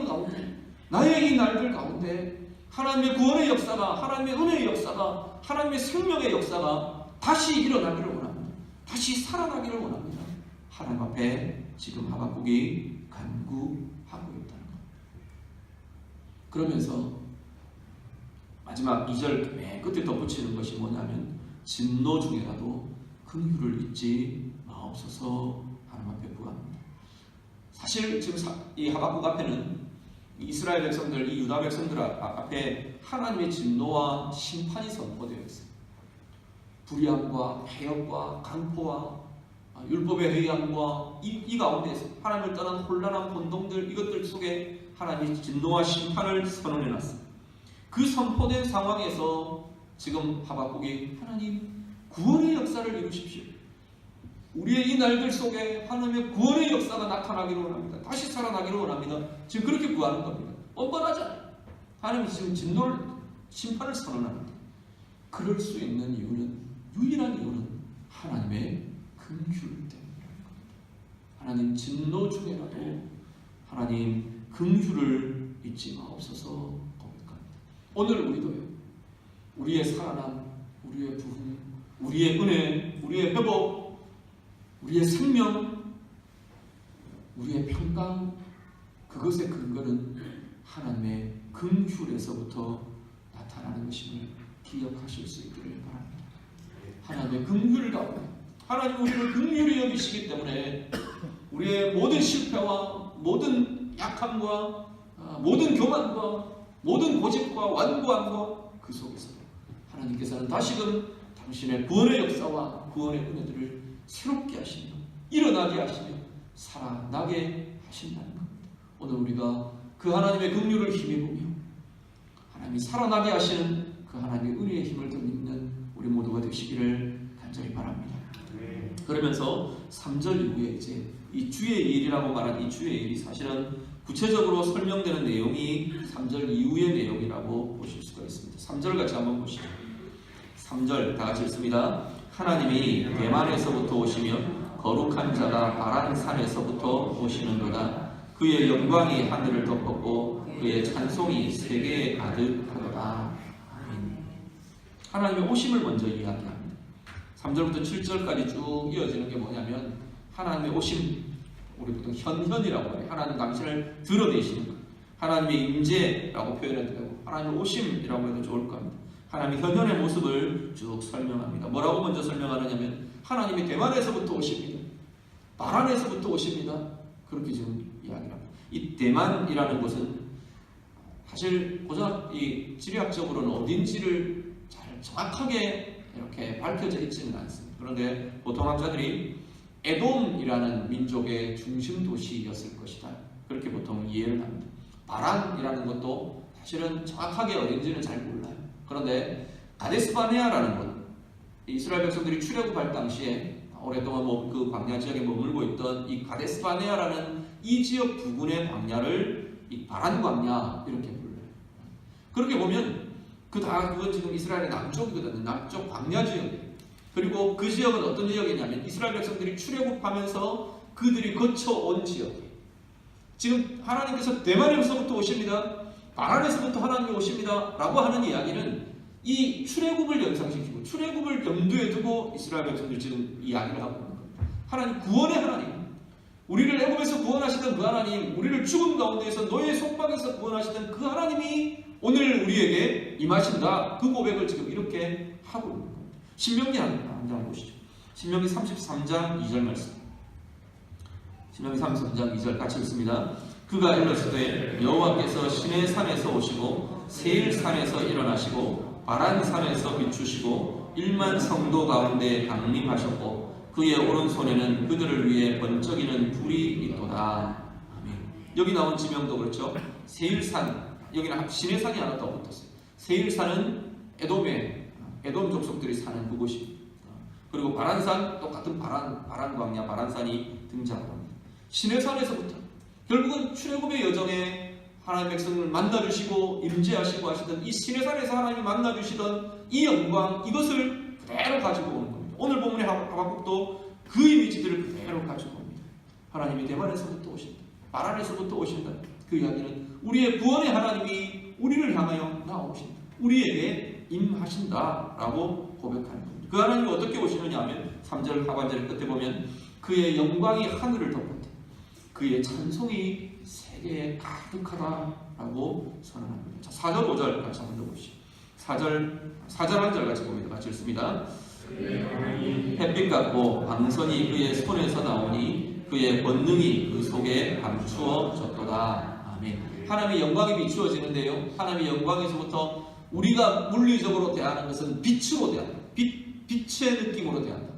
가운데, 나의 이 날들 가운데 하나님의 구원의 역사가, 하나님의 은혜의 역사가, 하나님의 생명의 역사가 다시 일어나기를 원합니다. 다시 살아나기를 원합니다. 하나님 앞에 지금 하박국이 간구하고 있다는 것. 그러면서 마지막 2절 맨 끝에 덧붙이는 것이 뭐냐면 진노 중에라도 긍휼을 잊지 마옵소서 하나님 앞에 구합니다. 사실 지금 이 하박국 앞에는 이스라엘 백성들, 이 유다 백성들 앞에 하나님의 진노와 심판이 선포되어 있어요. 불의함과 해역과 강포와 율법의 회의함과 이 가운데서 하나님을 떠난 혼란한 혼동들, 이것들 속에 하나님의 진노와 심판을 선언해 놨습니다. 그 선포된 상황에서 지금 하박국이 하나님 구원의 역사를 이루십시오. 우리의 이 날들 속에 하나님의 구원의 역사가 나타나기를 원합니다. 다시 살아나기를 원합니다. 지금 그렇게 구하는 겁니다. 뻔뻔하잖아요. 하나님이 지금 진노를, 심판을 선언합니다. 그럴 수 있는 이유는, 유일한 이유는 하나님의 긍휼 때문입니다. 하나님 진노 중에라도 하나님 긍휼을 잊지 마옵소서 고백합니다. 오늘 우리도요, 우리의 살아남, 우리의 부흥, 우리의 은혜, 우리의 회복, 우리의 생명, 우리의 평강, 그것의 근거는 하나님의 긍휼에서부터 나타나는 것임을 기억하실 수 있기를 바랍니다. 하나님의 긍휼 가운데 하나님 우리를 긍휼히 여기시기 때문에 우리의 모든 실패와 모든 약함과 모든 교만과 모든 고집과 완고함과 그 속에서 하나님께서는 다시금 당신의 구원의 역사와 구원의 은혜들을 새롭게 하시며 일어나게 하시며 살아나게 하신다는 겁니다. 오늘 우리가 그 하나님의 긍휼을 힘입으며 하나님이 살아나게 하시는 그 하나님의 은혜의 힘을 덧입는 우리 모두가 되시기를 간절히 바랍니다. 그러면서 3절 이후에 이제 이 주의 일이라고 말한 이 주의 일이 사실은 구체적으로 설명되는 내용이 3절 이후의 내용이라고 보실 수가 있습니다. 3절 같이 한번 보시죠. 3절 다 같이 읽습니다. 하나님이 대만에서부터 오시며 거룩한 자가 바란산에서부터 오시는도다. 그의 영광이 하늘을 덮었고 그의 찬송이 세계에 가득하도다. 아멘. 하나님의 오심을 먼저 이야기합니다. 3절부터 7절까지 쭉 이어지는 게 뭐냐면 하나님의 오심, 우리 보통 현현이라고 해요. 하나님 당신을 드러내시는 것, 하나님의 임재라고 표현해도 되고 하나님의 오심이라고 해도 좋을 겁니다. 하나님의 현현의 모습을 쭉 설명합니다. 뭐라고 먼저 설명하느냐면 하나님이 대만에서부터 오십니다. 바란에서부터 오십니다. 그렇게 지금 이야기를 합니다. 이 대만이라는 곳은 사실 고작 이 지리학적으로는 어딘지를 잘 정확하게 이렇게 밝혀져 있지는 않습니다. 그런데 보통 학자들이 에돔이라는 민족의 중심 도시였을 것이다. 그렇게 보통 이해를 합니다. 바란이라는 것도 사실은 정확하게 어딘지는 잘 몰라요. 그런데 가데스바네아라는 곳, 이스라엘 백성들이 출애굽할 당시에 오랫동안 그 광야 지역에 머물고 있던 이 가데스바네아라는 이 지역 부근의 광야를 이 바란 광야 이렇게 불러요. 그렇게 보면 그건 지금 이스라엘의 남쪽이거든요. 남쪽 광야 지역이에요. 그리고 그 지역은 어떤 지역이냐면 이스라엘 백성들이 출애굽하면서 그들이 거쳐온 지역이에요. 지금 하나님께서 대만에서부터 오십니다. 바란에서부터 하나님이 오십니다. 라고 하는 이야기는 이 출애굽을 연상시키고 출애굽을 염두에 두고 이스라엘 백성들 지금 이야기를 하고 있는 겁니다. 하나님 구원의 하나님, 우리를 애굽에서 구원하시던 그 하나님, 우리를 죽음 가운데에서 노예의 속박에서 구원하시던 그 하나님이 오늘 우리에게 임하신다. 그 고백을 지금 이렇게 하고 있는 겁니다. 신명기 한 장 보시죠. 신명기 33장 2절 말씀. 신명기 33장 2절 같이 읽습니다. 그가 일렀을 때 여호와께서 시내산에서 오시고 세일산에서 일어나시고 바란산에서 비추시고 1만 성도 가운데 강림하셨고 그의 오른손에는 그들을 위해 번쩍이는 불이 있도다. 아멘. 여기 나온 지명도 그렇죠. 세일산, 여기는 시내산이 하나 더 붙었어요. 세일산은 에돔 족속들이 사는 그곳입니다. 그리고 바란산, 똑같은 바란 광야, 바란산이 등장합니다. 시내산에서부터 결국은 출애굽의 여정에 하나님의 백성을 만나주시고 임재하시고 하시던 이 시내산에서 하나님이 만나주시던 이 영광, 이것을 그대로 가지고 오는 겁니다. 오늘 본문의 하박국도 그 이미지들을 그대로 가지고 옵니다. 하나님이 대만에서부터 오신다, 바란에서부터 오신다. 그 이야기는 우리의 구원의 하나님이 우리를 향하여 나오신다, 우리에게 임하신다라고 고백하는 겁니다. 그 하나님이 어떻게 오시느냐 하면 3절 하반절 끝에 보면 그의 영광이 하늘을 덮었다. 그의 찬송이 세계에 가득하다라고 선언합니다. 자, 4절 5절 같이 한번 더 보시죠. 4절 한 절 같이 봅니다. 같이 읽습니다. 햇빛 같고 방선이 그의 손에서 나오니 그의 권능이 그 속에 감추어졌도다. 아멘. 하나님의 영광이 비추어지는데요. 하나님의 영광에서부터 우리가 물리적으로 대하는 것은 빛으로 대한다. 빛의 느낌으로 대한다.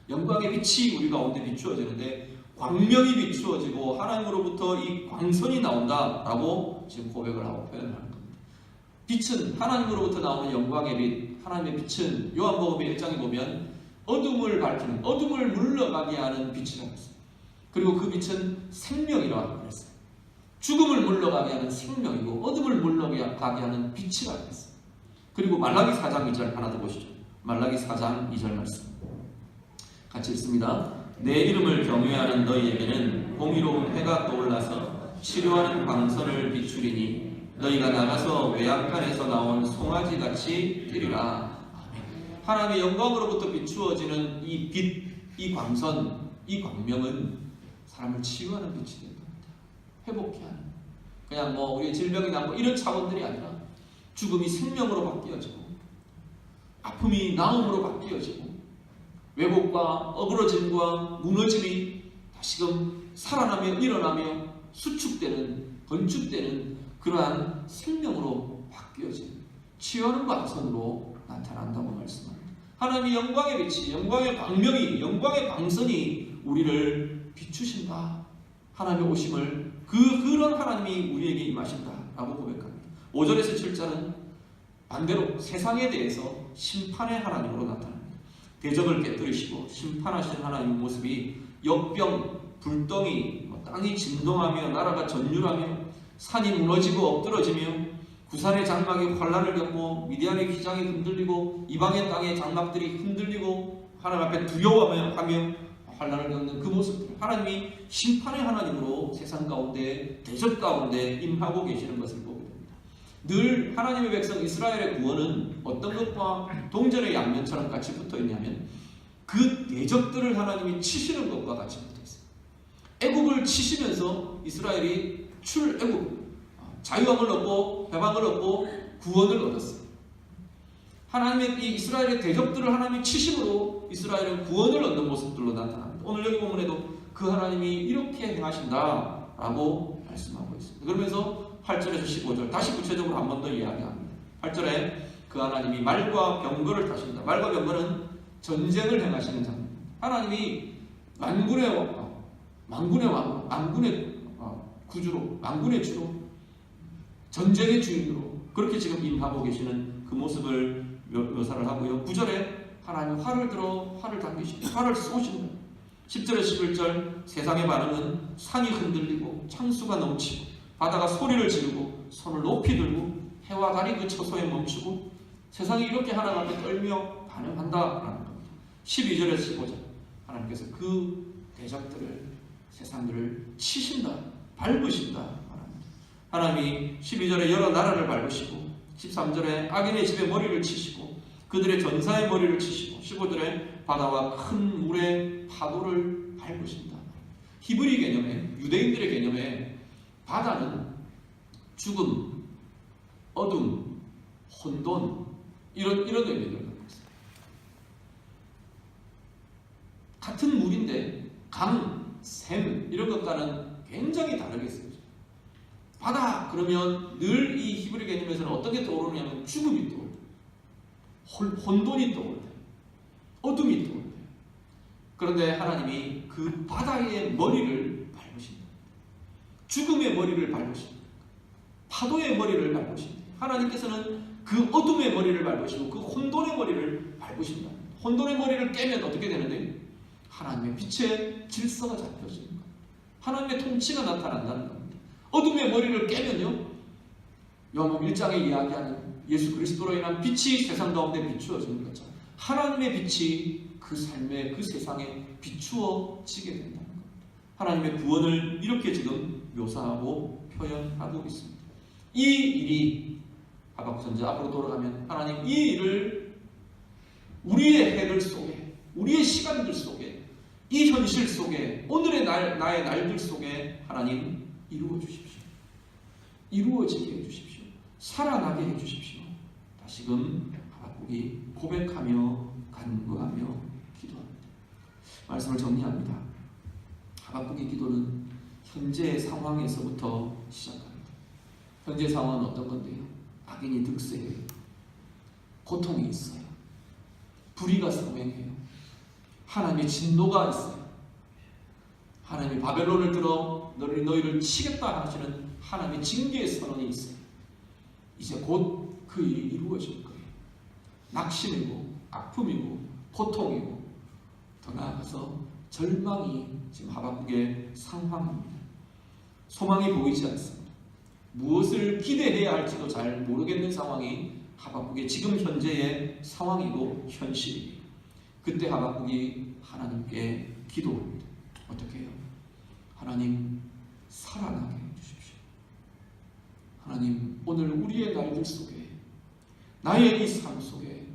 영광의 빛이 우리 가운데 비추어지는데 광명이 비추어지고 하나님으로부터 이 광선이 나온다라고 지금 고백을 하고 표현을 하는 겁니다. 빛은 하나님으로부터 나오는 영광의 빛, 하나님의 빛은 요한복음 1장에 보면 어둠을 밝히는, 어둠을 물러가게 하는 빛이라고 했어요. 그리고 그 빛은 생명이라고 했어요. 죽음을 물러가게 하는 생명이고 어둠을 물러가게 하는 빛이라고 했어요. 그리고 말라기 4장 2절 하나 더 보시죠. 말라기 4장 2절 말씀 같이 읽습니다. 내 이름을 경외하는 너희에게는 공의로운 해가 떠올라서 치료하는 광선을 비추리니 너희가 나가서 외양간에서 나온 송아지같이 뛰리라. 아멘. 하나님의 영광으로부터 비추어지는 이 빛, 이 광선, 이 광명은 사람을 치유하는 빛이 됩니다. 회복케 하는, 그냥 뭐 우리의 질병이 나고 이런 차원들이 아니라 죽음이 생명으로 바뀌어지고 아픔이 나음으로 바뀌어지고 왜곡과 어그러짐과 무너짐이 다시금 살아나며 일어나며 수축되는, 건축되는 그러한 생명으로 바뀌어진 치유하는 광선으로 나타난다고 말씀합니다. 하나님의 영광의 빛이, 영광의 광명이, 영광의 광선이 우리를 비추신다. 하나님의 오심을 그런 하나님이 우리에게 임하신다라고 고백합니다. 5절에서 7절은 반대로 세상에 대해서 심판의 하나님으로 나타납니다. 대적을 깨뜨리시고 심판하시는 하나님의 모습이 역병, 불덩이, 땅이 진동하며 나라가 전율하며 산이 무너지고 엎드러지며 구산의 장막이 환란을 겪고 미디안의 기장이 흔들리고 이방의 땅의 장막들이 흔들리고 하나님 앞에 두려워하며 환란을 겪는 그 모습들, 하나님이 심판의 하나님으로 세상 가운데 대적 가운데 임하고 계시는 것을 보게 됩니다. 늘 하나님의 백성 이스라엘의 구원은 어떤 것과 동전의 양면처럼 같이 붙어 있냐면 그 대적들을 하나님이 치시는 것과 같이 붙어 있어요. 애국을 치시면서 이스라엘이 출애국, 자유함을 얻고 해방을 얻고 구원을 얻었어요. 하나님의 이 이스라엘의 대적들을 하나님이 치심으로 이스라엘은 구원을 얻는 모습들로 나타납니다. 오늘 여기 본문에도 그 하나님이 이렇게 행하신다라고 말씀하고 있습니다. 그러면서 8절에서 15절 다시 구체적으로 한 번 더 이야기합니다. 8절에 그 하나님이 말과 병거를 타신다. 말과 병거는 전쟁을 행하시는 장면입니다. 하나님이 만군의 왕, 만군의 구주로, 만군의 주로, 전쟁의 주인으로 그렇게 지금 임하고 계시는 그 모습을 묘사를 하고요. 9절에 하나님 활을 들어 활을 당기시고 활을 쏘신다. 10절에 11절 세상의 반응은 산이 흔들리고 창수가 넘치고 바다가 소리를 지르고 손을 높이 들고 해와 달이 그 처소에 멈추고 세상이 이렇게 하나님 앞에 떨며 반응한다라는 겁니다. 12절에서 15절 하나님께서 그 대적들을 세상들을 치신다, 밟으신다 말합니다. 하나님이 12절에 여러 나라를 밟으시고 13절에 악인의 집에 머리를 치시고 그들의 전사의 머리를 치시고 15절에 바다와 큰 물의 파도를 밟으신다. 히브리 개념에, 유대인들의 개념에 바다는 죽음, 어둠, 혼돈 이런 의미를 갖고 있어요. 같은 물인데 강, 샘 이런 것과는 굉장히 다르게 있어요. 바다 그러면 늘 이 히브리 개념에서는 어떤 게 떠오르냐면 죽음이 떠오르요. 혼돈이 떠오르요. 어둠이 떠오르요. 그런데 하나님이 그 바다의 머리를 밟으신다. 죽음의 머리를 밟으신다. 파도의 머리를 밟으신다. 하나님께서는 그 어둠의 머리를 밟으시고 그 혼돈의 머리를 밟으신다. 혼돈의 머리를 깨면 어떻게 되는데 하나님의 빛의 질서가 잡혀지는 거예요. 하나님의 통치가 나타난다는 겁니다. 어둠의 머리를 깨면요, 요한복음 1장에 이야기하는 예수 그리스도로 인한 빛이 세상 가운데 비추어지는 것처럼 하나님의 빛이 그 삶에, 그 세상에 비추어지게 된다는 겁니다. 하나님의 구원을 이렇게 지금 묘사하고 표현하고 있습니다. 이 일이 하박국 선지자 앞으로 돌아가면 하나님 이 일을 우리의 해들 속에, 우리의 시간들 속에, 이 현실 속에, 오늘의 나의 날들 속에 하나님 이루어 주십시오. 이루어지게 해주십시오. 살아나게 해주십시오. 다시금 하박국이 고백하며 간구하며 기도합니다. 말씀을 정리합니다. 하박국의 기도는 현재의 상황에서부터 시작합니다. 현재 상황은 어떤 건데요? 악인이 득세해요. 고통이 있어요. 불의가 성행해요. 하나님의 진노가 있어요. 하나님이 바벨론을 들어 너희를 치겠다 하시는 하나님의 징계의 선언이 있어요. 이제 곧 그 일이 이루어질 거예요. 낙심이고 아픔이고 고통이고 더 나아가서 절망이 지금 하박국의 상황입니다. 소망이 보이지 않습니다. 무엇을 기대해야 할지도 잘 모르겠는 상황이 하박국의 지금 현재의 상황이고 현실이에요. 그때 하박국이 하나님께 기도합니다. 어떻게 해요? 하나님 살아나게 해주십시오. 하나님 오늘 우리의 날들 속에 나의 이 삶 속에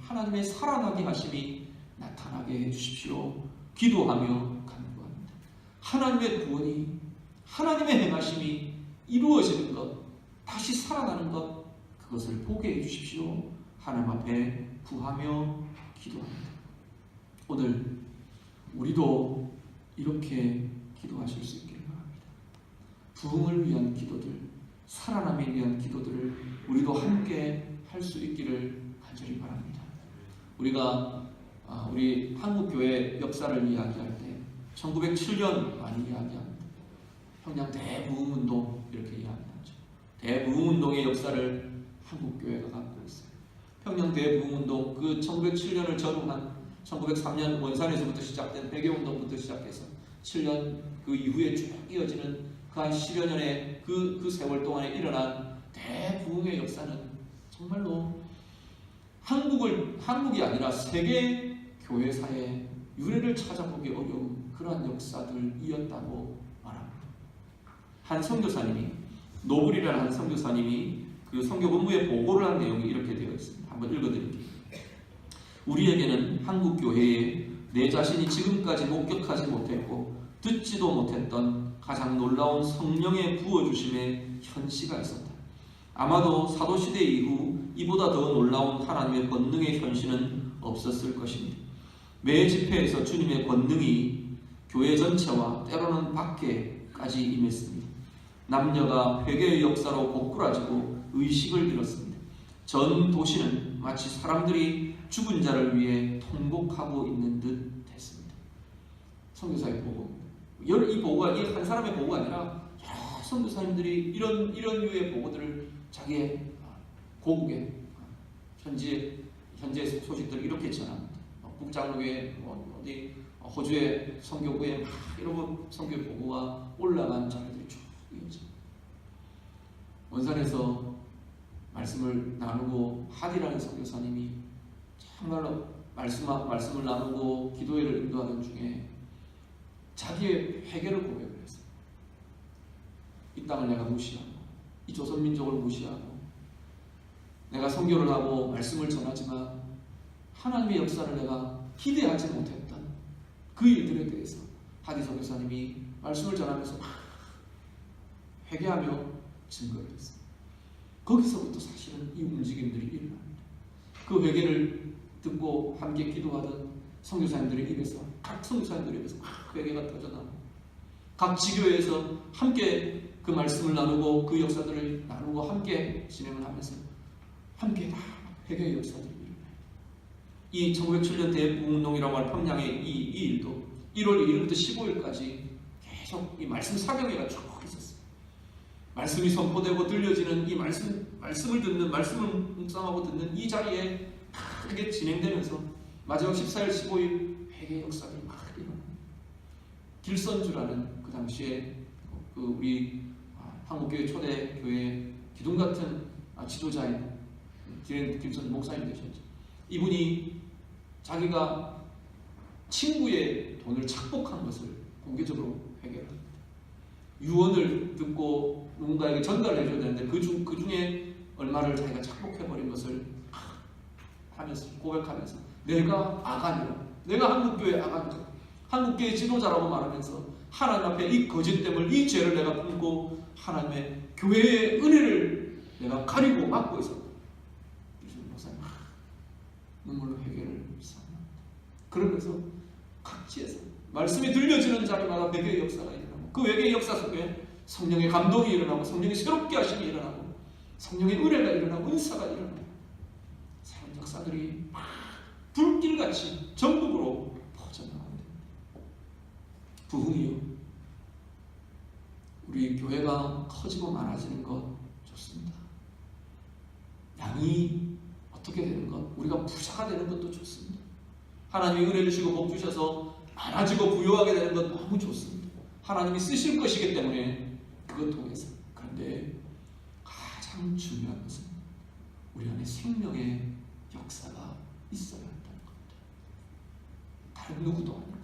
하나님의 살아나게 하심이 나타나게 해주십시오. 기도하며 간구합니다. 하나님의 구원이 하나님의 행하심이 이루어지는 것, 다시 살아나는 것, 그것을 보게 해주십시오. 하나님 앞에 구하며 기도합니다. 오늘 우리도 이렇게 기도하실 수 있기를 바랍니다. 부흥을 위한 기도들, 살아남을 위한 기도들을 우리도 함께 할 수 있기를 간절히 바랍니다. 우리가 우리 한국교회 역사를 이야기할 때 1907년 많이 이야기합니다. 평양 대부흥운동 이렇게 이야기하죠. 대부흥운동의 역사를 한국교회가 갖고 있어요. 평양 대부흥운동 그 1907년을 전후한 1903년 원산에서부터 시작된 회계운동부터 시작해서 7년 그 이후에 쭉 이어지는 그 한 10여 년의 그 세월 동안에 일어난 대부흥의 역사는 정말로 한국이 아니라 세계 교회사의 유래를 찾아보기 어려운 그러한 역사들이었다고 말합니다. 한 선교사님이 노블이라는 한 선교사님이 그 선교 본부에 보고를 한 내용이 이렇게 되어 있습니다. 한번 읽어드릴게요. 우리에게는 한국 교회에 내 자신이 지금까지 목격하지 못했고 듣지도 못했던 가장 놀라운 성령의 부어주심의 현시가 있었다. 아마도 사도시대 이후 이보다 더 놀라운 하나님의 권능의 현시는 없었을 것입니다. 매 집회에서 주님의 권능이 교회 전체와 때로는 밖에까지 임했습니다. 남녀가 회개의 역사로 고꾸라지고 의식을 잃었습니다. 전 도시는 마치 사람들이 죽은 자를 위해 통곡하고 있는 듯 했습니다. 선교사의 보고, 이 보고가 이 한 사람의 보고가 아니라 여러 선교사님들이 이런 유의 보고들을 자기의 고국에 현재 소식들을 이렇게 전합니다. 북장로교회 어디 호주의 선교구에 막 이러고 선교 보고가 올라간 자들이 쭉 이어져. 원산에서 말씀을 나누고 하디라는 선교사님이 정말로 말씀을 나누고 기도회를 인도하는 중에 자기의 회개를 고백을 했어요. 이 땅을 내가 무시하고 이 조선민족을 무시하고 내가 선교를 하고 말씀을 전하지만 하나님의 역사를 내가 기대하지 못했던 그 일들에 대해서 하디 선교사님이 말씀을 전하면서 회개하며 증거를 했어요. 거기서부터 사실은 이 움직임들이 일어납니다. 그 회개를 듣고 함께 기도하던 선교사님들의 입에서 각 선교사님들의 입에서 회개가 터져나오고 각 지교회에서 함께 그 말씀을 나누고 그 역사들을 나누고 함께 진행을 하면서 함께 다 회개의 역사들이 일어나요. 이 1907년 대부흥운동이라고 할 평양의 이 일도 1월 1일부터 15일까지 계속 이 말씀 사경회가 쭉 있었어요. 말씀이 선포되고 들려지는 이 말씀을 듣는, 말씀을 묵상하고 듣는 이 자리에 크게 진행되면서 마지막 14일, 15일 회개 역사들이 막 일어납니다. 길선주라는 그 당시에 그 우리 한국교회 초대교회 기둥 같은 지도자인 길선주 목사님 되셨죠. 이분이 자기가 친구의 돈을 착복한 것을 공개적으로 회개합니다. 유언을 듣고 누군가에게 전달을 해줘야 되는데 그 중에 얼마를 자기가 착복해버린 것을 하면서 고백하면서 내가 아간이라, 내가 한국교회 아간이다, 한국교회 지도자라고 말하면서 하나님 앞에 이 거짓됨을, 이 죄를 내가 품고 하나님의 교회의 은혜를 내가 가리고 막고 있었다. 이준 목사님 눈물로 회개를 삼는. 그러면서 각지에서 말씀이 들려지는 자리마다 외계의 역사가 일어나고, 그 외계의 역사 속에 성령의 감동이 일어나고, 성령의 새롭게 하심이 일어나고, 성령의 은혜가 일어나고, 은사가 일어나고, 새로운 역사들이 막 불길같이 전국으로 퍼져나가는데, 부흥이요, 우리 교회가 커지고 많아지는 것 좋습니다. 양이 어떻게 되는 것, 우리가 부자가 되는 것도 좋습니다. 하나님이 은혜 주시고 복 주셔서 많아지고 부유하게 되는 것 너무 좋습니다. 하나님이 쓰실 것이기 때문에 그것 통해서. 그런데 가장 중요한 것은 우리 안에 생명의 역사가 있어야 한다는 겁니다. 다른 누구도 아니고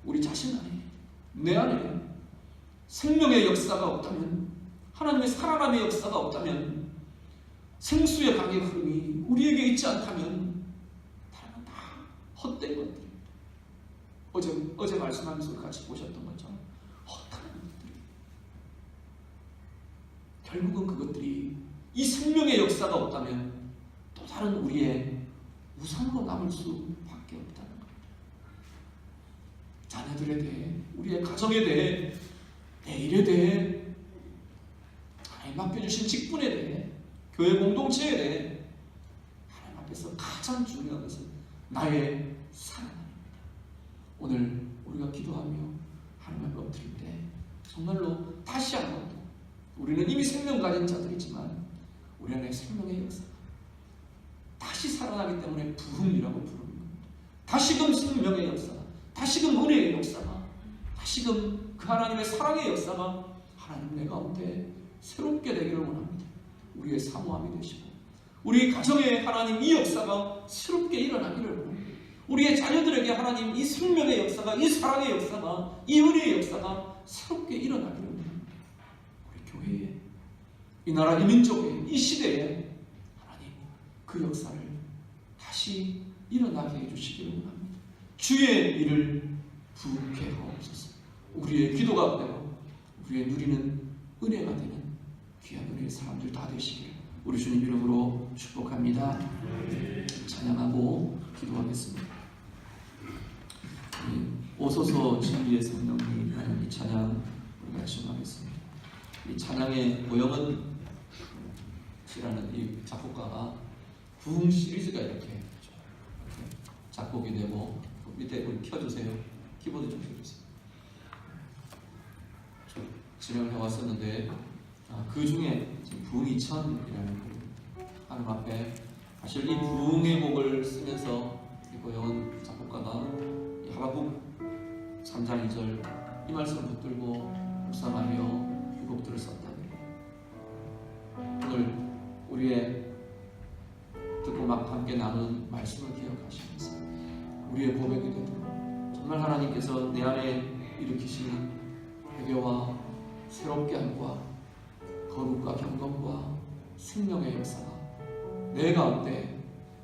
우리 자신 안에, 내 안에 생명의 역사가 없다면, 하나님의 살아남의 역사가 없다면, 생수의 강의 흐름이 우리에게 있지 않다면 다른 다 헛된 것들입니다. 어제 말씀하면서 같이 보셨던 것처럼 헛한 것들이, 결국은 그것들이 이 생명의 역사가 없다면 또 다른 우리의 우상으로 남을 수밖에 없다는 겁니다. 자녀들에 대해, 우리의 가정에 대해, 내 일에 대해, 하나님 맡겨주신 직분에 대해, 교회 공동체에 대해 하나님 앞에서 가장 중요한 것은 나의 사랑입니다. 오늘 우리가 기도하며 하나님 앞에 엎드릴 때 정말로 다시 한번, 우리는 이미 생명 가진 자들이지만 우리 안에 생명의 역사가 다시 살아나기 때문에 부흥이라고 부르는 겁니다. 다시금 생명의 역사가, 다시금 은혜의 역사가, 다시금 그 하나님의 사랑의 역사가 하나님 내 가운데 새롭게 되기를 원합니다. 우리의 사모함이 되시고 우리 가정에 하나님 이 역사가 새롭게 일어나기를 원합니다. 우리의 자녀들에게 하나님 이 생명의 역사가, 이 사랑의 역사가, 이 은혜의 역사가 새롭게 일어나기를 원합니다. 우리 교회에, 이 나라, 이 민족에, 이 시대에 하나님 그 역사를 다시 일어나게 해주시기를 원합니다. 주의 일을 부게 하옵소서. 우리의 기도가 되고 우리의 누리는 은혜가 되는 귀한 은혜의 사람들 다 되시길 우리 주님 이름으로 축복합니다. 찬양하고 기도하겠습니다. 오소서 진리의 성령님, 이 찬양 우리가 청하겠습니다. 이 찬양의 고영은 씨라는 이 작곡가가 부흥 시리즈가 이렇게 작곡이 되고, 밑에 우리 켜주세요. 키보드 좀 켜주세요. 진행을 해왔었는데 그 중에 부흥 2000이라는 하나님 앞에 사실 이 부흥의 곡을 쓰면서 이 고영은 작곡가가 이 하박국 3장 2절 이 말씀을 붙들고 묵상하며 이 곡들을 썼다. 오늘 우리의 듣고 막 함께 나눈 말씀을 기억하시면서 우리의 고백이 되도록 정말 하나님께서 내 안에 일으키시는 회개와 새롭게 함과 거룩과 경건과 생명의 역사가 내 가운데,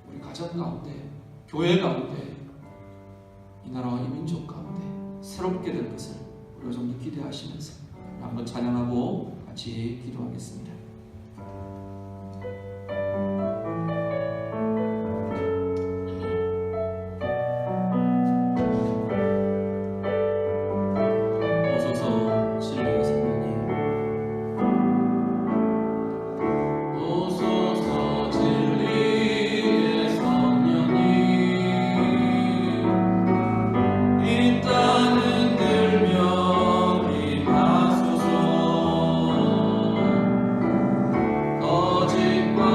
우리 가정 가운데, 교회 가운데, 이 나라와 이 민족 가운데 새롭게 될 것을 우리가 좀 더 기대하시면서 한번 찬양하고 같이 기도하겠습니다. 거짓과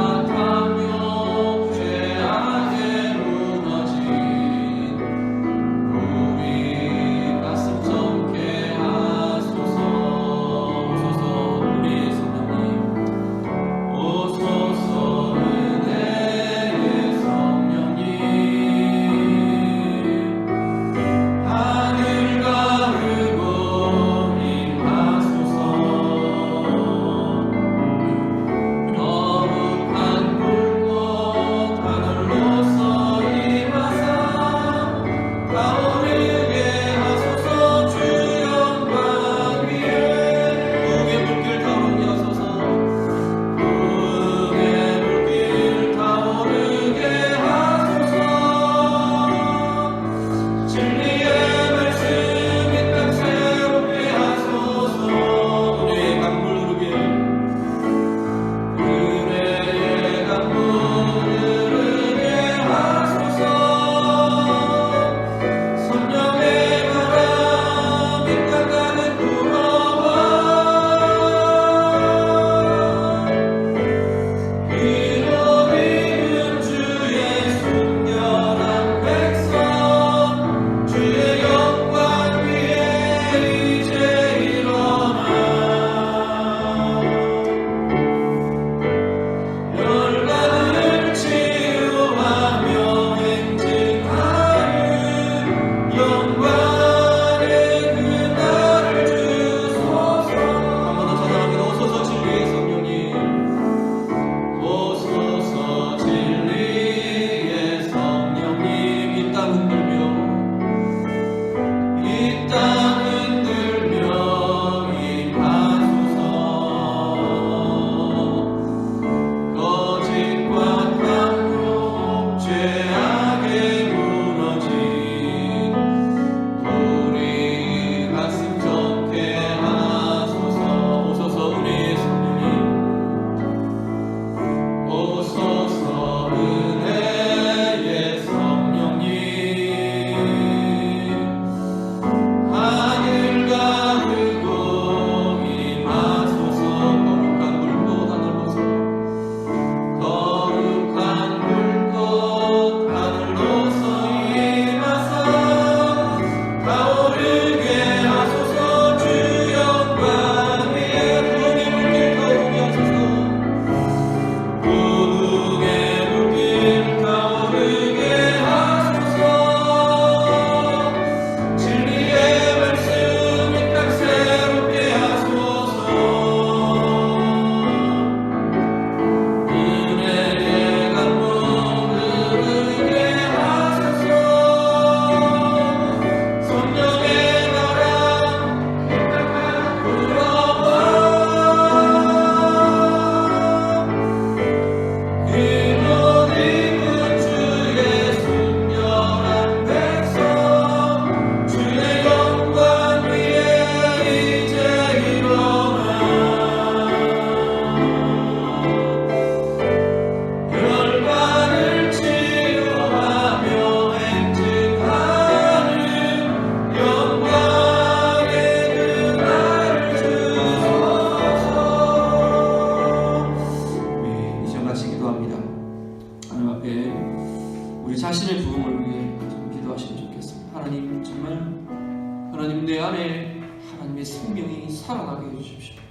하나님의 생명이 살아나게 해주십시오.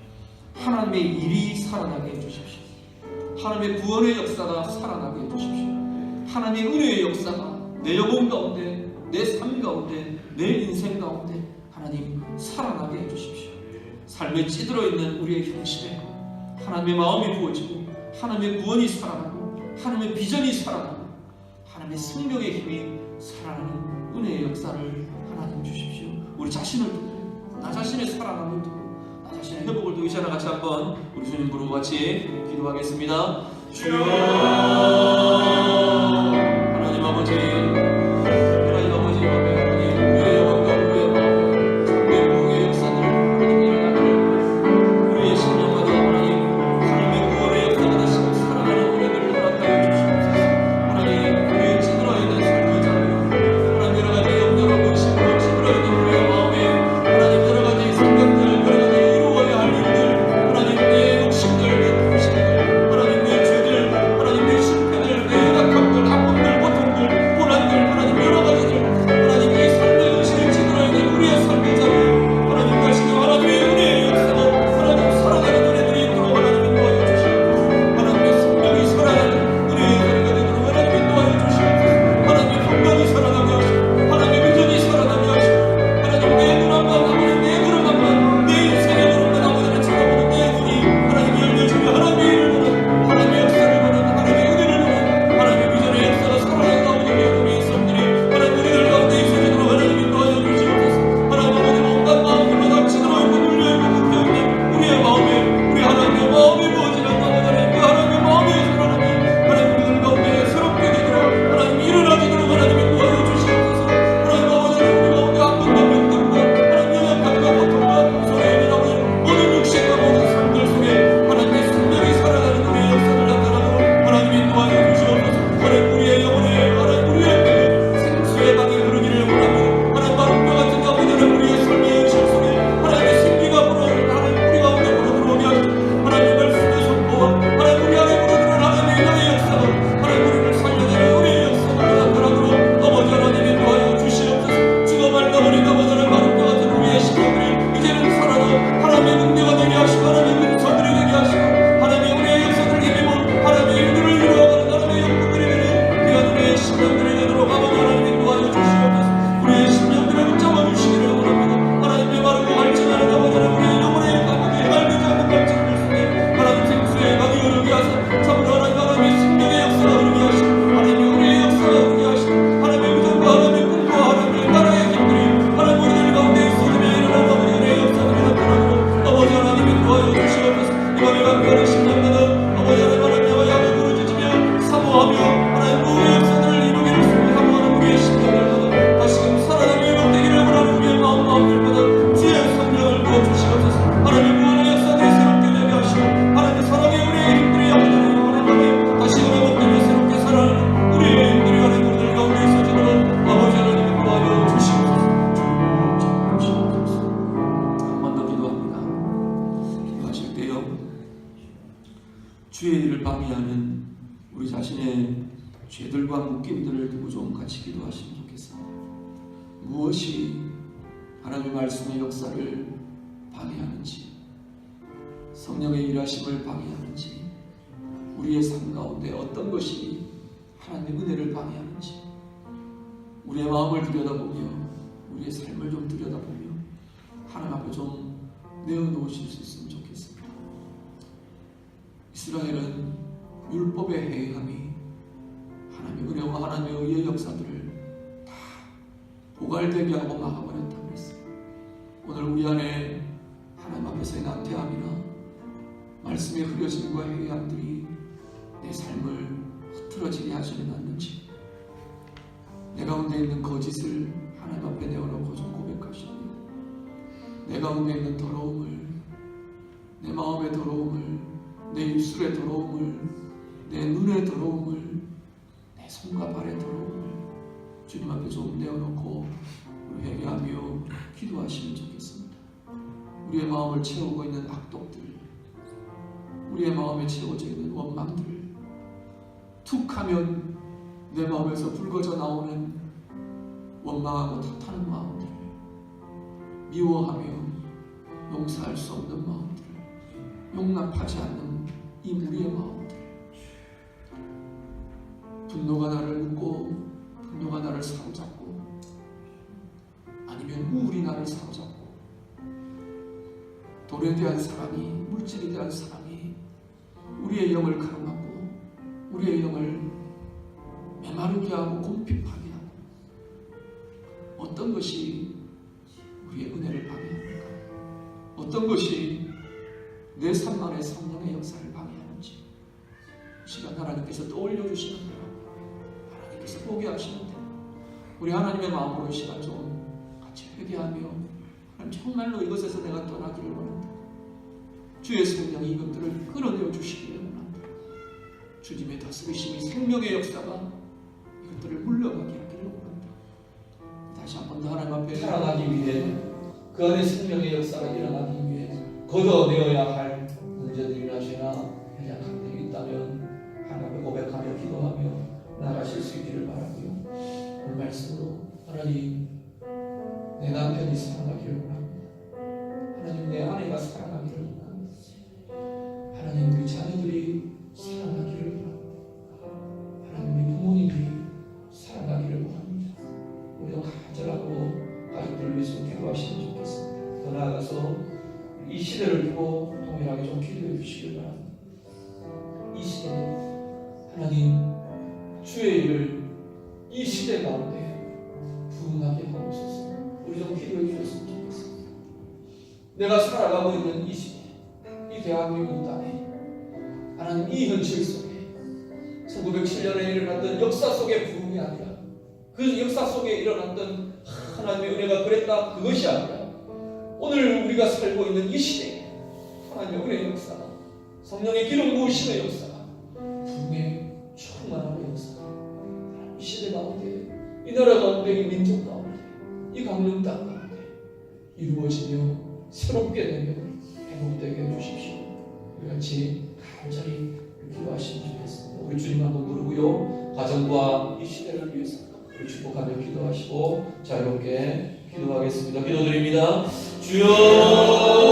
하나님의 일이 살아나게 해주십시오. 하나님의 구원의 역사가 살아나게 해주십시오. 하나님의 은혜의 역사가 내 영혼 가운데, 내 삶 가운데, 내 인생 가운데 하나님 살아나게 해주십시오. 삶에 찌들어 있는 우리의 형심에 하나님의 마음이 부어지고 하나님의 구원이 살아나고 하나님의 비전이 살아나고 하나님의 생명의 힘이 살아나는 은혜의 역사를 하나님 주십시오. 우리 자신을 두고 나 자신의 살아남을 두고 나 자신의 회복을 두고 이 시간에 같이 한번 우리 주님 부르고 같이 기도하겠습니다. 주여 하나님 아버지, 하나님 아버지, 우리의 영혼과 우리의 마음 참된 복의 역사들 하나님 일어나기를 우리의 심령마다 하나님의 구원의 역사가 다시금 살아나는 은혜들을 허락하여 주시옵소서. 하나님 우리의 찌들어 있는 삶의 자유, 하나님 여러 가지 염려로 근심으로 찌들어 있는 우리의 마음에 하나님 여러 가지 생각들, 여러 가지 이루어야 할 일들, 하나님 내 욕심들, 내 탐심들, 하나님 내 죄들, 하나님 내 실패들, 내 약함들, 아픔들, 고통들, 고난들, 하나님 여러 가지들, 하나님 이 삶의 의식을 찌들어 있는 우리의 삶의 자유, 하나님 다시금 하나님의 은혜의 역사가 하나님 살아가는 은혜들이 있도록 하나님 인도하여 주시옵소서. 하나님의 생명이 살아나는 은혜의 자리가 되도록 하나님 인도하여 주시옵소서. 하나님의 평강이 살아나게 하시고 하나님의 비전이 살아나게 하시고 하나님 내 눈앞만 아버지 내 걸음만 내 인생의 걸음만 아버지를 쳐다보는 내 눈이 하나님이 열려주며 하나님의 일을 보는 하나님의 역사를 보는 하나님의 은혜를 보는 하나님의 비전의 역사가 살아나는 아버지 우리의 삶들이 하나님 우리들 가운데 있어지도록 하나님 인도하여 주시옵소서. 하나님 아버지 온갖 마음들마다 찌들어 있고 눌려있고 묶여있는 우리의 마음에 우리 하나님의 마음이 부어지는 아버지 그 하나님의 마음의 살아남이 하나님 우리들 가운데 새롭게 되도록 하나님 일어나지도록 하나님 인도하여 주시옵소서. 하나님 아버지 우리 가운데 아픔과 병들과 하나님 연약함과 고통과 소외인 아버지 모든 육신과 모든 삶들 속에 하나님의 생명이 살아나는 우리의 역사를 나타나도록 하나님 인도하여 주시옵소서. 하나님 우리의 영혼에 하나님 우리의 뼈에 생수의 강이 흐르기를 원하고 하나님 마른 뼈 같은 아버지는 우리의 삶의 현실 속에 하나님의 생기가 불어 하나님 우리 가운데 불어 들어오게 하시고 하나님의 말씀의 선포와 하나님 우리 안에 불어 들어오는 하나님의 은혜의 역사가 하나님 우리를 살려내는 은혜의 역사가 나타나도록 아버지 하나님 인도하여 주시옵소서. 주가 말다보니 아버지는 마른 뼈 같은 우리의 심령들이 이제는 살아나 하나님의 능력가 되게 하시고 하나님의 문서들이 되게 하시고 하나님의 은혜의 역사들을 힘입어 하나님의 일들을 이루어가는 하나님의 영분들이 되는 귀한 우리의 심령들이 되도록 아버지 하나님 인도하여 주시옵소서. 우리의 심령들을 붙잡아 주시기를 원합니다. 하나님의 마르고 갈증하는 아버지는 우리의 영혼의 가운데 알지 않는 갈증들 속에 하나님 생수의 강이 흐르게 하사 참으로 하나님의 생명의 역사가 흐르게 하시고 하나님의 은혜의 역사가 흐르게 하시고 하나님의 비전과 하나님의 꿈과 하나님의 나라의 힘들이 하나님 우리들 가운데 있어지며 일어나는 아버지 은혜의 역사들이 나타나도록 아버지 하나님 인도하여 주시옵소서. 이 밤에 감사하는 심령마다 아버지 하나님 나와 약을 부르짖으며 사모하며 하나님 구원의 역사들을 이루기를 사모하는 우리의 심령들마다 다시금 살아나며 회복되기를 원하는 우리의 마음들마다 주의 성령을 부어주시옵소서. 하나님 구원의 역사들이 새롭게 되게 하시고 하나님 사랑의 우리의 힘들이 아버지 하나님 다시금 회복되며 새롭게 살아나는 우리의 힘들이 하나님 우리들 가운데 있어지도록 아버지 하나님 인도하여 주시옵소서. 한 번 더 기도합니다. 기도하실 때요 주의 일을 방해하는 우리 자신의 죄들과 묶임들을 두고 좀 같이 기도하시면 좋겠습니다. 무엇이 하나님의 말씀의 역사를 방해하는지, 성령의 일하심을 방해하는지, 우리의 삶 가운데 어떤 것이 하나님의 은혜를 방해하는지 우리의 마음을 들여다보며 우리의 삶을 좀 들여다보며 하나님 앞에 좀 내어놓으실 수 있으면 좋겠습니다. 이스라엘은 율법의 해이함이 하나님의 은혜와 하나님의 의의 역사들을 다 고갈되게 하고 막아버렸다고 했어요. 오늘 우리 안에 하나님 앞에서의 나태함이나 말씀의 흐려짐과 해이함들이 내 삶을 흐트러지게 하지는 않는지 내 가운데 있는 거짓을 하나님 앞에 내어놓고 좀 고백하시며 내 가운데 있는 더러움을, 내 마음의 더러움을, 내 입술의 더러움을, 내 눈의 더러움을, 내 손과 발의 더러움을 주님 앞에 좀 내어놓고 우리 회개하며 기도하시면 좋겠습니다. 우리의 마음을 채우고 있는 악독들, 우리의 마음에 채워져 있는 원망들, 툭하면 내 마음에서 불거져 나오는 원망하고 탓하는 마음들, 미워하며 용서할 수 없는 마음들, 용납하지 않는 이 우리의 마음들, 분노가 나를 묶고 분노가 나를 사로잡고 아니면 우울이 나를 사로잡고 돈에 대한 사랑이, 물질에 대한 사랑이 우리의 영을 가로막고 우리의 영을 메마르게 하고 곰핍하게 하고 어떤 것이 우리의 은혜를 방해합니까? 어떤 것이 내 삶 안에 성령의 역사를 방해하는지 이 시간 하나님께서 떠올려 주시는 대로 하나님께서 보게 하시는 대로 우리 하나님의 마음으로 이 시간 좀 같이 회개하며 하나님 정말로 이것에서 내가 떠나기를 원한다. 주의 성령이 이것들을 끌어내어 주시기를 원한다. 주님의 다스리심이 생명의 역사가 이것들을 물러가게 하기를 원한다. 다시 한 번 더 하나님 앞에 살아가기 위해 그 안에 생명의 역사가 일어나기 위해 걷어내어야 할 문제들이나 죄나 연약한 일이 있다면 하나님 앞에 고백하며 기도하며 나가실 수 있기를 바라고요. 오늘 말씀으로 하나님 내 남편이 사랑하기를 원합니다. 하나님 내 아내가 사랑하기를 원합니다. 하나님 우리 자녀들이 사랑하기를 원합니다. 하나님 우리 부모님이 사랑하기를 원합니다. 우리도 간절하고 가족들을 위해서 기도하시면 좋겠습니다. 더 나아가서 이 시대를 두고 동일하게 좀 기도해 주시길 바랍니다. 이 시대는 하나님 주의 일을 이 시대 가운데 부응하게 하옵소서. 우리 좀 기도해 주셨으면 좋겠습니다. 내가 살아가고 있는 이 시대, 이 대한민국 땅에 하나님 이 현실 속에 1907년에 일어났던 역사 속의 부흥이 아니라 그 역사 속에 일어났던 하나님의 은혜가 그랬다 그것이 아니라 오늘 우리가 살고 있는 이 시대에 하나님의 은혜의 역사가 성령의 기름 부으심의 역사가 부흥의 충만한 역사가 이 시대 가운데 이 나라 가운데 이 민족 가운데 이 강릉 땅 가운데 이루어지며 새롭게 되며 회복되게 해주십시오. 우리 같이 간절히 기도하시면 좋겠습니다. 우리 주님 한번 부르고요. 가정과 이 시대를 위해서 우리 축복하며 기도하시고 자유롭게 기도하겠습니다. 기도드립니다. 주여